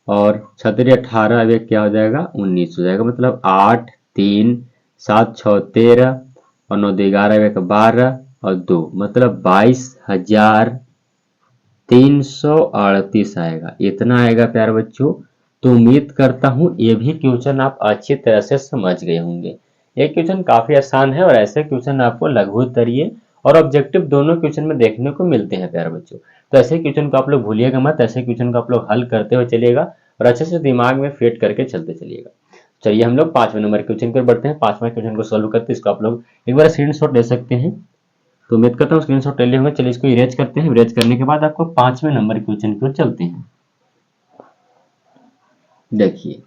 और 6 18 अब क्या हो जाएगा? 19 हो जाएगा। मतलब 8 3 7 6 13 और 9 11 12 और 2, मतलब 22,338 आएगा। इतना आएगा प्यारे बच्चों। तो उम्मीद करता हूँ ये भी क्वेश्चन आप अच्छी तरह से समझ गए होंगे। ये क्वेश्चन काफी आसान है और ऐसे क्वेश्चन आपको लघु उत्तरीय और ऑब्जेक्टिव दोनों क्वेश्चन में देखने को मिलते हैं प्यारे बच्चों। तो ऐसे क्वेश्चन को आप लोग भूलिएगा मत, ऐसे क्वेश्चन को आप लोग हल करते हुए चलिएगा और अच्छे से दिमाग में फिट करके चलते चलिएगा। चलिए हम लोग 5वें नंबर क्वेश्चन पर बढ़ते हैं। 5वां क्वेश्चन को सोल्व करते हैं। इसको आप लोग एक बार स्क्रीनशॉट ले सकते हैं। तो उम्मीद करता हूँ स्क्रीनशॉट ले लिए होंगे। चलिए इसको इरेज करते हैं। इरेज करने के बाद आपको 5वें नंबर क्वेश्चन की ओर चलते हैं। देखिए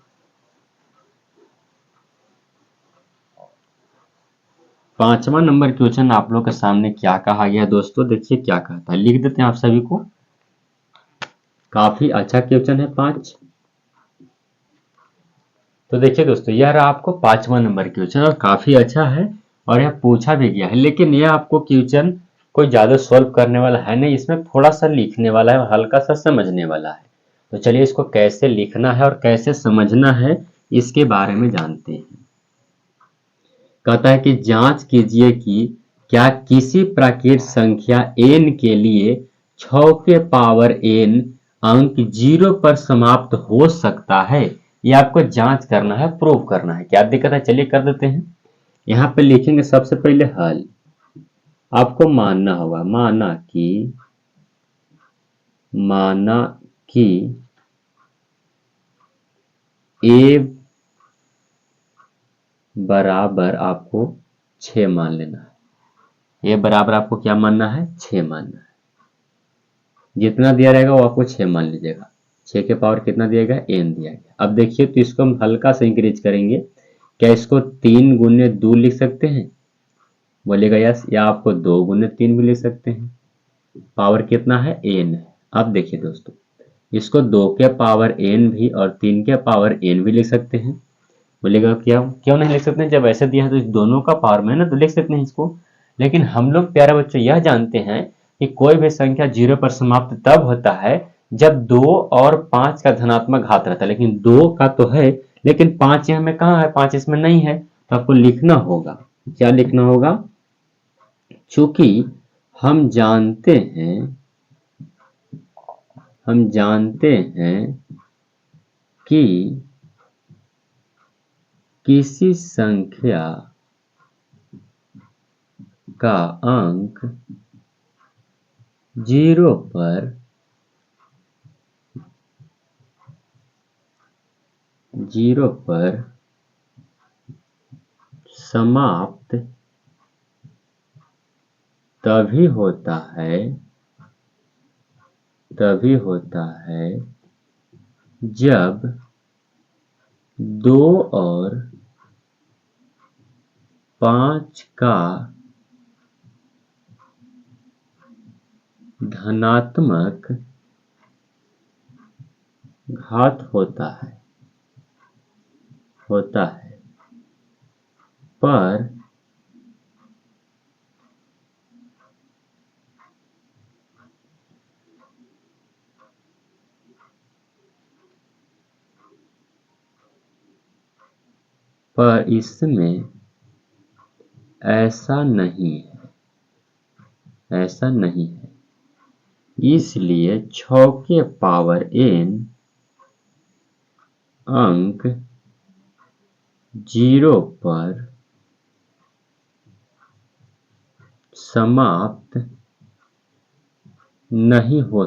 5वां नंबर क्वेश्चन आप लोग के सामने क्या कहा गया दोस्तों, देखिए क्या कहता है, लिख देते हैं आप सभी को। काफी अच्छा क्वेश्चन है 5। तो देखिए दोस्तों, यह रहा आपको 5वां नंबर क्वेश्चन और काफी अच्छा है और यह पूछा भी गया है, लेकिन यह आपको क्वेश्चन कोई ज्यादा सॉल्व करने वाला है नहीं, इसमें थोड़ा सा लिखने वाला है और हल्का सा समझने वाला है। तो चलिए इसको कैसे लिखना है और कैसे समझना है इसके बारे में जानते हैं। कहता है कि जांच कीजिए कि क्या किसी प्राकृत संख्या n के लिए 6 के पावर n अंक 0 पर समाप्त हो सकता है। ये आपको जांच करना है, प्रूव करना है। क्या दिक्कत है? चलिए कर देते हैं। यहाँ पे लिखेंगे सबसे पहले हल। आपको मानना होगा, माना कि a बराबर आपको 6 मान लेना है। a बराबर आपको क्या मानना है? 6 मानना है। जितना दिया रहेगा वो आपको 6 मान लीजिएगा। 6 के पावर कितना दिया गया, n दिया गया। अब देखिए तो इसको हम हल्का सा इंक्रीज करेंगे, क्या इसको 3 गुने 2 लिख सकते हैं, बोलेगा यस, या आपको 2 गुने 3 भी लिख सकते हैं, पावर कितना है, n है। अब देखिए दोस्तों, इसको 2 के पावर n भी और 3 के पावर n भी लिख सकते हैं, बोलेगा क्या क्यों नहीं लिख सकते हैं, जब ऐसे दिया है तो दोनों का पावर में ना तो लिख सकते हैं इसको। लेकिन हम लोग प्यारे बच्चों यह जानते हैं कि कोई भी संख्या 0 पर समाप्त तब होता है जब 2 और 5 का धनात्मक घात रहता है, लेकिन 2 का तो है लेकिन 5 यहाँ में कहाँ है, 5 इसमें नहीं है, तो आपको लिखना होगा, क्या लिखना होगा, चूंकि हम जानते हैं कि किसी संख्या का अंक 0 पर समाप्त तभी होता है जब 2 और 5 का धनात्मक घात होता है पर इसमें ऐसा नहीं है, इसलिए 6 के पावर n अंक 0 पर समाप्त नहीं हो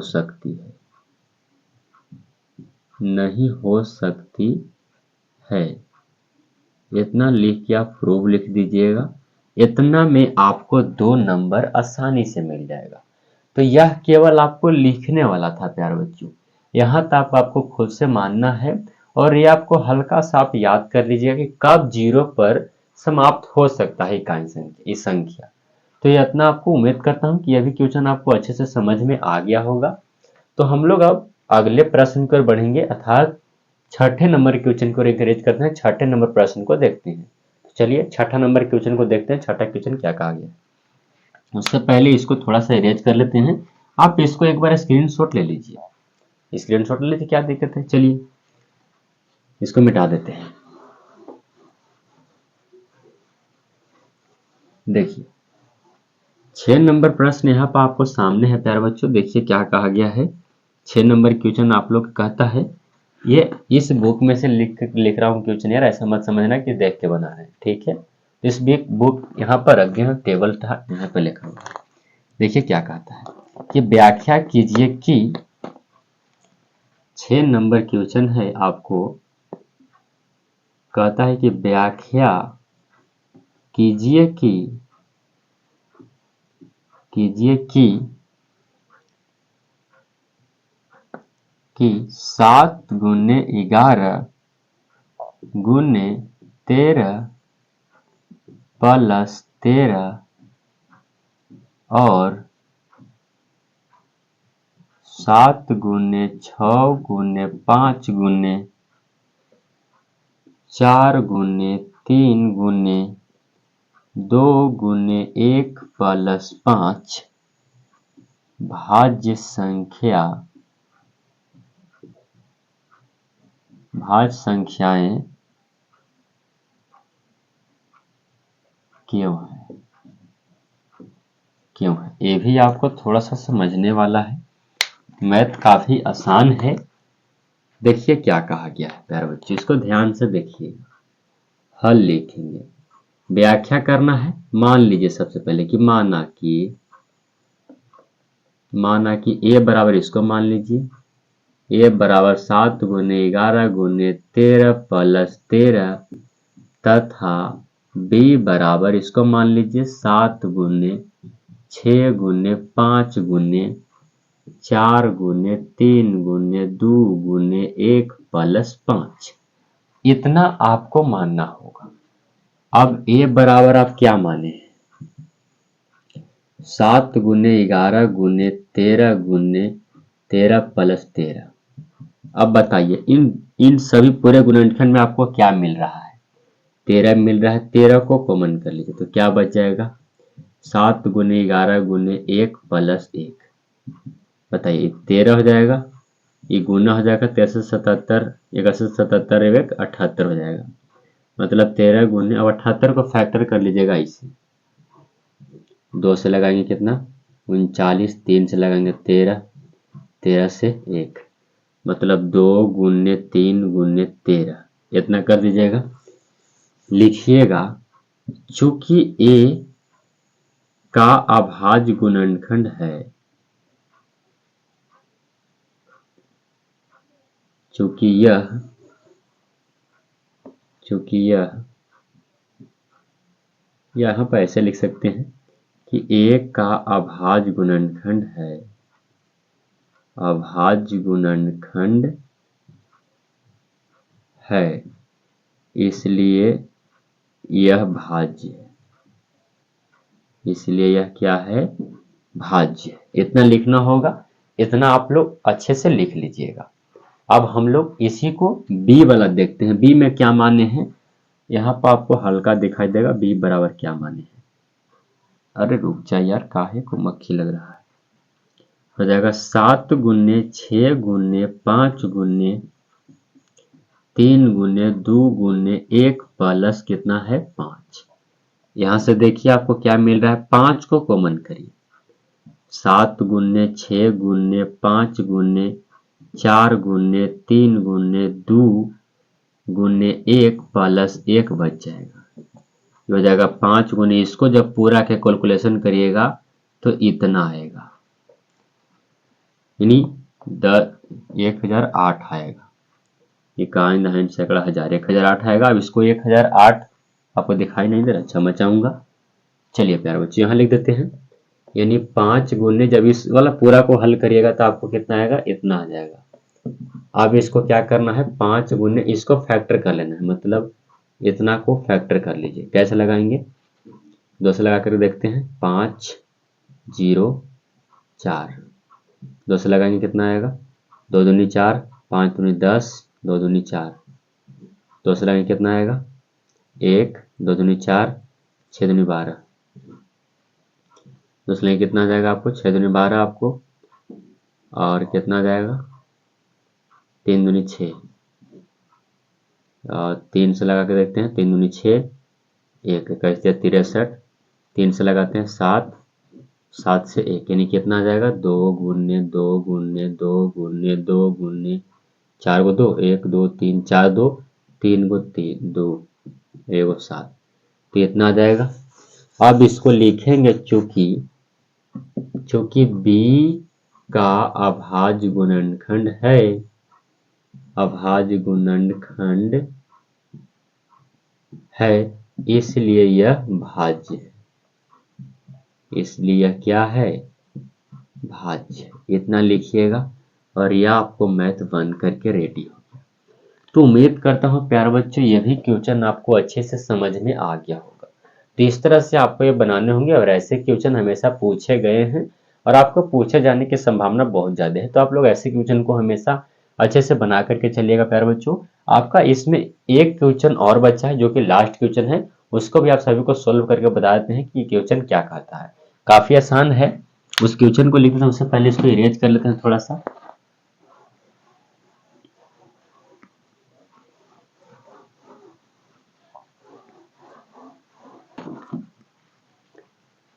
सकती है। इतना लिख के आप प्रूफ लिख दीजिएगा, इतना में आपको 2 नंबर आसानी से मिल जाएगा। तो यह केवल आपको लिखने वाला था प्यारे बच्चों, यहाँ तक आपको खुद से मानना है, और ये आपको हल्का सा आप याद कर लीजिएगा कि कब 0 पर समाप्त हो सकता है इस संख्या। तो ये इतना आपको उम्मीद करता हूँ कि यह भी क्वेश्चन आपको अच्छे से समझ में आ गया होगा। तो हम लोग अब अगले प्रश्न पर बढ़ेंगे, अर्थात 6ठे नंबर क्वेश्चन को एनकरेज करते हैं, 6ठे नंबर प्रश्न को देखते हैं। तो चलिए 6ठा नंबर क्वेश्चन को देखते हैं, 6ठा क्वेश्चन क्या कहा गया। उससे पहले इसको थोड़ा सा इरेज कर लेते हैं, आप इसको एक बार स्क्रीनशॉट ले लीजिए, स्क्रीनशॉट ले लीजिए, क्या दिक्कत है, चलिए इसको मिटा देते हैं। देखिए 6 नंबर प्रश्न यहाँ पर आपको सामने है प्यारे बच्चों, देखिए क्या कहा गया है। 6 नंबर क्वेश्चन आप लोग कहता है, ये इस बुक में से लिख रहा हूँ क्वेश्चन यार, ऐसा मत समझना कि देख के बना रहे हैं, ठीक है। इस बुक यहाँ पर रख दिया, टेबल था यहाँ पे लिखा हुआ। देखिए क्या कहता है कि व्याख्या कीजिए कि 6 नंबर क्वेश्चन है, आपको कहता है कि व्याख्या कीजिए कि 7 गुने 11 गुने 13 प्लस 13 और 7 गुने 6 गुने 5 गुने 4 गुने 3 गुने 2 गुने 1 प्लस 5 भाज्य संख्याएं क्यों है। ये भी आपको थोड़ा सा समझने वाला है, मैथ काफी आसान है। देखिए क्या कहा गया है प्यारे बच्चे, इसको ध्यान से देखिए, हल लिखेंगे, व्याख्या करना है। मान लीजिए सबसे पहले कि माना कि ए बराबर, इसको मान लीजिए ए बराबर 7 गुने 11 गुने 13 प्लस 13 तथा बी बराबर, इसको मान लीजिए 7 गुने 6 गुने 5 गुने 4 गुने 3 गुने 2 गुने 1 प्लस 5, इतना आपको मानना होगा। अब ए बराबर आप क्या माने? 7 गुने 11 गुने 13 गुने 13 प्लस 13। अब बताइए इन इन सभी पूरे गुणनखंड में आपको क्या मिल रहा है? 13 मिल रहा है, 13 को कॉमन कर लीजिए तो क्या बच जाएगा? 7 गुने 11 गुने 1 प्लस 1, बताइए 13 हो जाएगा, ये गुना हो जाएगा 1377, 177 एक 78 हो जाएगा। मतलब 13 गुने, अब 78 को फैक्टर कर लीजिएगा इसे, 2 से लगाएंगे कितना 39, 3 से लगाएंगे 13, 13 से 1, मतलब 2 गुने 3 गुने 13, इतना कर दीजिएगा। लिखिएगा चूंकि ए का अभाज्य गुणनखंड है, चूंकि यह यहाँ पर ऐसे लिख सकते हैं कि ए का अभाज्य गुणनखंड है, अभाज्य गुणनखंड है, इसलिए यह भाज्य है, इसलिए यह क्या है? भाज्य। इतना लिखना होगा, इतना आप लोग अच्छे से लिख लीजिएगा। अब हम लोग इसी को बी वाला देखते हैं, बी में क्या माने हैं, यहाँ पर आपको हल्का दिखाई देगा बी बराबर क्या माने हैं। अरे रुक जा यार, काहे को मक्खी लग रहा है। हो जाएगा 7 गुने 6 गुने 5 गुने 3 गुने 2 गुने 1 प्लस कितना है 5। यहां से देखिए आपको क्या मिल रहा है, 5 को कॉमन करिए, 7 गुने 6 गुने 5 गुने 4 गुने 3 गुने 2 गुने 1 प्लस 1 बच जाएगा, हो जाएगा 5 गुने, इसको जब पूरा के कैलकुलेशन करिएगा तो इतना आएगा, यानी 1008 आएगा। इकाई दहन सैकड़ा हजार, 1008 आएगा। अब इसको 1008 आपको दिखाई नहीं दे रहा, क्षमा चाहूंगा। चलिए प्यारे बच्चे यहाँ लिख देते हैं, यानी 5 गुने, जब इस वाला पूरा को हल करिएगा तो आपको कितना आएगा, इतना आ जाएगा। अब इसको क्या करना है, 5 गुने, इसको फैक्टर कर लेना है, मतलब इतना को फैक्टर कर लीजिए। कैसे लगाएंगे, 2 से लगा कर देखते हैं, 5 0 4, 2 से लगाएंगे कितना आएगा, 2 दूनी 4, 5 दूनी 10, 2 दूनी 4, 2 से लगाएंगे कितना आएगा 1, 2 दूनी 4, 6 दूनी 12, 2 से लगाएंगे कितना आ जाएगा आपको, 6 दूनी 12 आपको, और कितना आ जाएगा 3 दूनी 6, और 3 से लगा के देखते हैं, 3 दूनी 6, 1 कैसे 63, 3 से लगाते हैं 7, 7 से 1, यानी कितना आ जाएगा 2 गुने 2 गुने 2 गुने 2 गुने 4 को 2, 1 2 3 4 2, 3 को 3 2 1 7, तो इतना आ जाएगा। अब इसको लिखेंगे चूंकि बी का अभाज्य गुणनखंड है, अभाज्य गुणनखंड है, इसलिए यह भाज्य है, इसलिए यह क्या है, भाज्य। इतना लिखिएगा और यह आपको मैथ बन करके रेडी हो गया। तो उम्मीद करता हूँ प्यारे बच्चों यह भी क्वेश्चन आपको अच्छे से समझ में आ गया होगा। तो इस तरह से आपको ये बनाने होंगे, और ऐसे क्वेश्चन हमेशा पूछे गए हैं और आपको पूछे जाने की संभावना बहुत ज़्यादा है। तो आप लोग ऐसे क्वेश्चन को हमेशा अच्छे से बना करके चलिएगा प्यारे बच्चों। आपका इसमें एक क्वेश्चन और बचा है जो कि लास्ट क्वेश्चन है, उसको भी आप सभी को सोल्व करके बता देते हैं कि क्वेश्चन क्या कहता है। काफ़ी आसान है, उस क्वेश्चन को लिखने से उससे पहले इसको इरेज कर लेते हैं थोड़ा सा।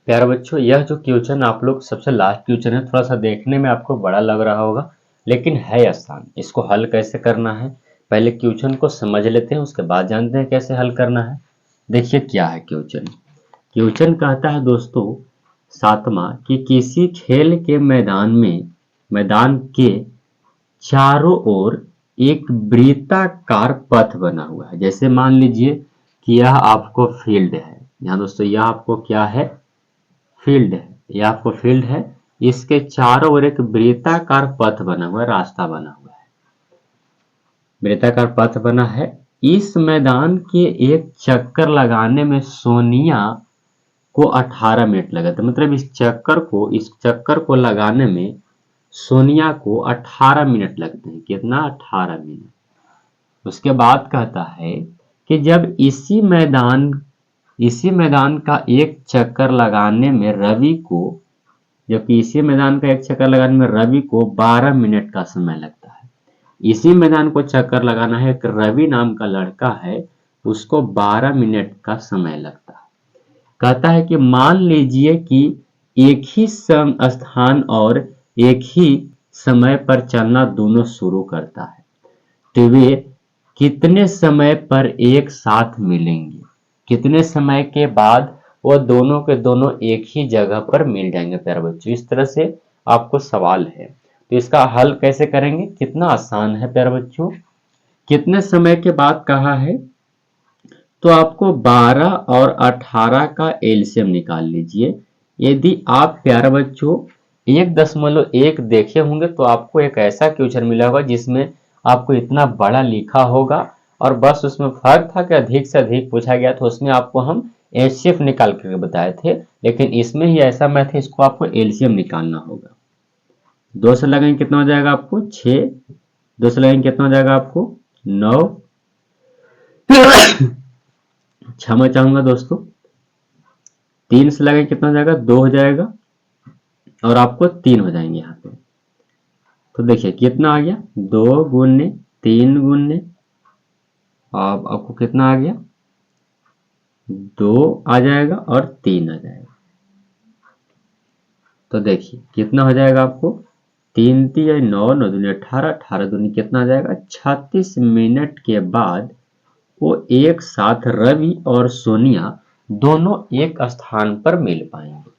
प्यारे बच्चों यह जो क्वेश्चन आप लोग सबसे लास्ट क्वेश्चन है, थोड़ा सा देखने में आपको बड़ा लग रहा होगा लेकिन है आसान। इसको हल कैसे करना है, पहले क्वेश्चन को समझ लेते हैं, उसके बाद जानते हैं कैसे हल करना है। देखिए क्या है क्वेश्चन। क्वेश्चन कहता है दोस्तों 7वां कि किसी खेल के मैदान के चारों ओर एक वृत्ताकार पथ बना हुआ है। जैसे मान लीजिए कि यह आपको फील्ड है, यहाँ दोस्तों यह आपको क्या है, फील्ड है, यह आपको फील्ड है, इसके चारों ओर एक वृत्ताकार पथ बना हुआ है, रास्ता बना हुआ है, वृत्ताकार पथ बना है। इस मैदान के एक चक्कर लगाने में सोनिया को 18 मिनट लगे थे। मतलब इस चक्कर को लगाने में सोनिया को 18 मिनट लगते हैं। कितना? 18 मिनट। उसके बाद कहता है कि जब इसी मैदान का एक चक्कर लगाने में रवि को जबकि इसी मैदान का एक चक्कर लगाने में रवि को 12 मिनट का समय लगता है। इसी मैदान को चक्कर लगाना है, एक रवि नाम का लड़का है, उसको 12 मिनट का समय लगता है। कहता है कि मान लीजिए कि एक ही स्थान और एक ही समय पर चलना दोनों शुरू करता है, तो वे कितने समय पर एक साथ मिलेंगे? कितने समय के बाद वो दोनों के दोनों एक ही जगह पर मिल जाएंगे प्यारे बच्चों? इस तरह से आपको सवाल है, तो इसका हल कैसे करेंगे? कितना आसान है प्यारे बच्चों। कितने समय के बाद कहा है, तो आपको 12 और 18 का एलसीएम निकाल लीजिए। यदि आप प्यारे बच्चों 1.1 देखे होंगे तो आपको एक ऐसा क्वेश्चन मिला होगा जिसमें आपको इतना बड़ा लिखा होगा और बस उसमें फर्क था कि अधिक से अधिक पूछा गया, तो उसमें आपको हम एचसीएफ निकाल करके बताए थे। लेकिन इसमें ही ऐसा मैथ है, इसको आपको एलसीएम निकालना होगा। 2 से लगाएंगे कितना हो जाएगा आपको? 6। 2 से लगाएंगे कितना हो जाएगा आपको? 9। क्षमा चाहूंगा दोस्तों। 3 से लगाएंगे कितना हो जाएगा? 2 हो जाएगा और आपको 3 हो जाएंगे यहाँ पे। तो देखिए कितना आ गया? 2 गुने 3 गुने आपको कितना आ गया? 2 आ जाएगा और 3 आ जाएगा। तो देखिए कितना हो जाएगा आपको? 3 3 9 9 दूनी 18, 18 दूनी कितना आ जाएगा? 36 मिनट के बाद वो एक साथ रवि और सोनिया दोनों एक स्थान पर मिल पाएंगे।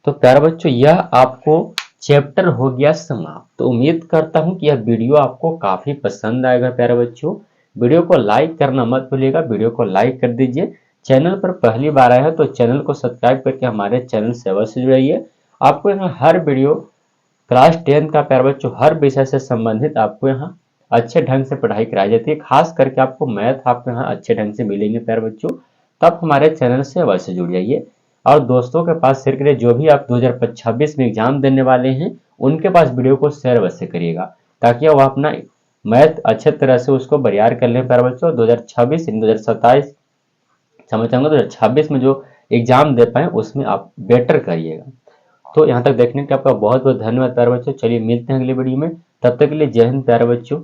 तो प्यारे बच्चों यह आपको चैप्टर हो गया समाप्त। तो उम्मीद करता हूं कि यह वीडियो आपको काफी पसंद आएगा। प्यारे बच्चों वीडियो को लाइक करना मत भूलिएगा, वीडियो को लाइक कर दीजिए। चैनल पर पहली बार आए हैं तो चैनल को सब्सक्राइब करके हमारे चैनल से अवश्य जुड़िए। आपको यहाँ हर वीडियो क्लास 10 का प्यारे बच्चों हर विषय से संबंधित आपको यहाँ अच्छे ढंग से पढ़ाई कराई जाती है। खास करके आपको मैथ आपको यहाँ अच्छे ढंग से मिलेंगे प्यारे बच्चों। तब हमारे चैनल से अवश्य जुड़ जाइए और दोस्तों के पास शेयर करिए। जो भी आप 2026 में एग्जाम देने वाले हैं उनके पास वीडियो को शेयर अवश्य करिएगा, ताकि वह अपना मैथ अच्छे तरह से उसको बरियार कर लें प्यारे बच्चों। 2026 2027 समझ चाहूंगा 2026 में जो एग्जाम दे पाए उसमें आप बेटर करिएगा। तो यहाँ तक देखने के आपका बहुत बहुत धन्यवाद प्यारे बच्चों। चलिए मिलते हैं अगली वीडियो में, तब तक के लिए जय हिंद प्यारे बच्चों।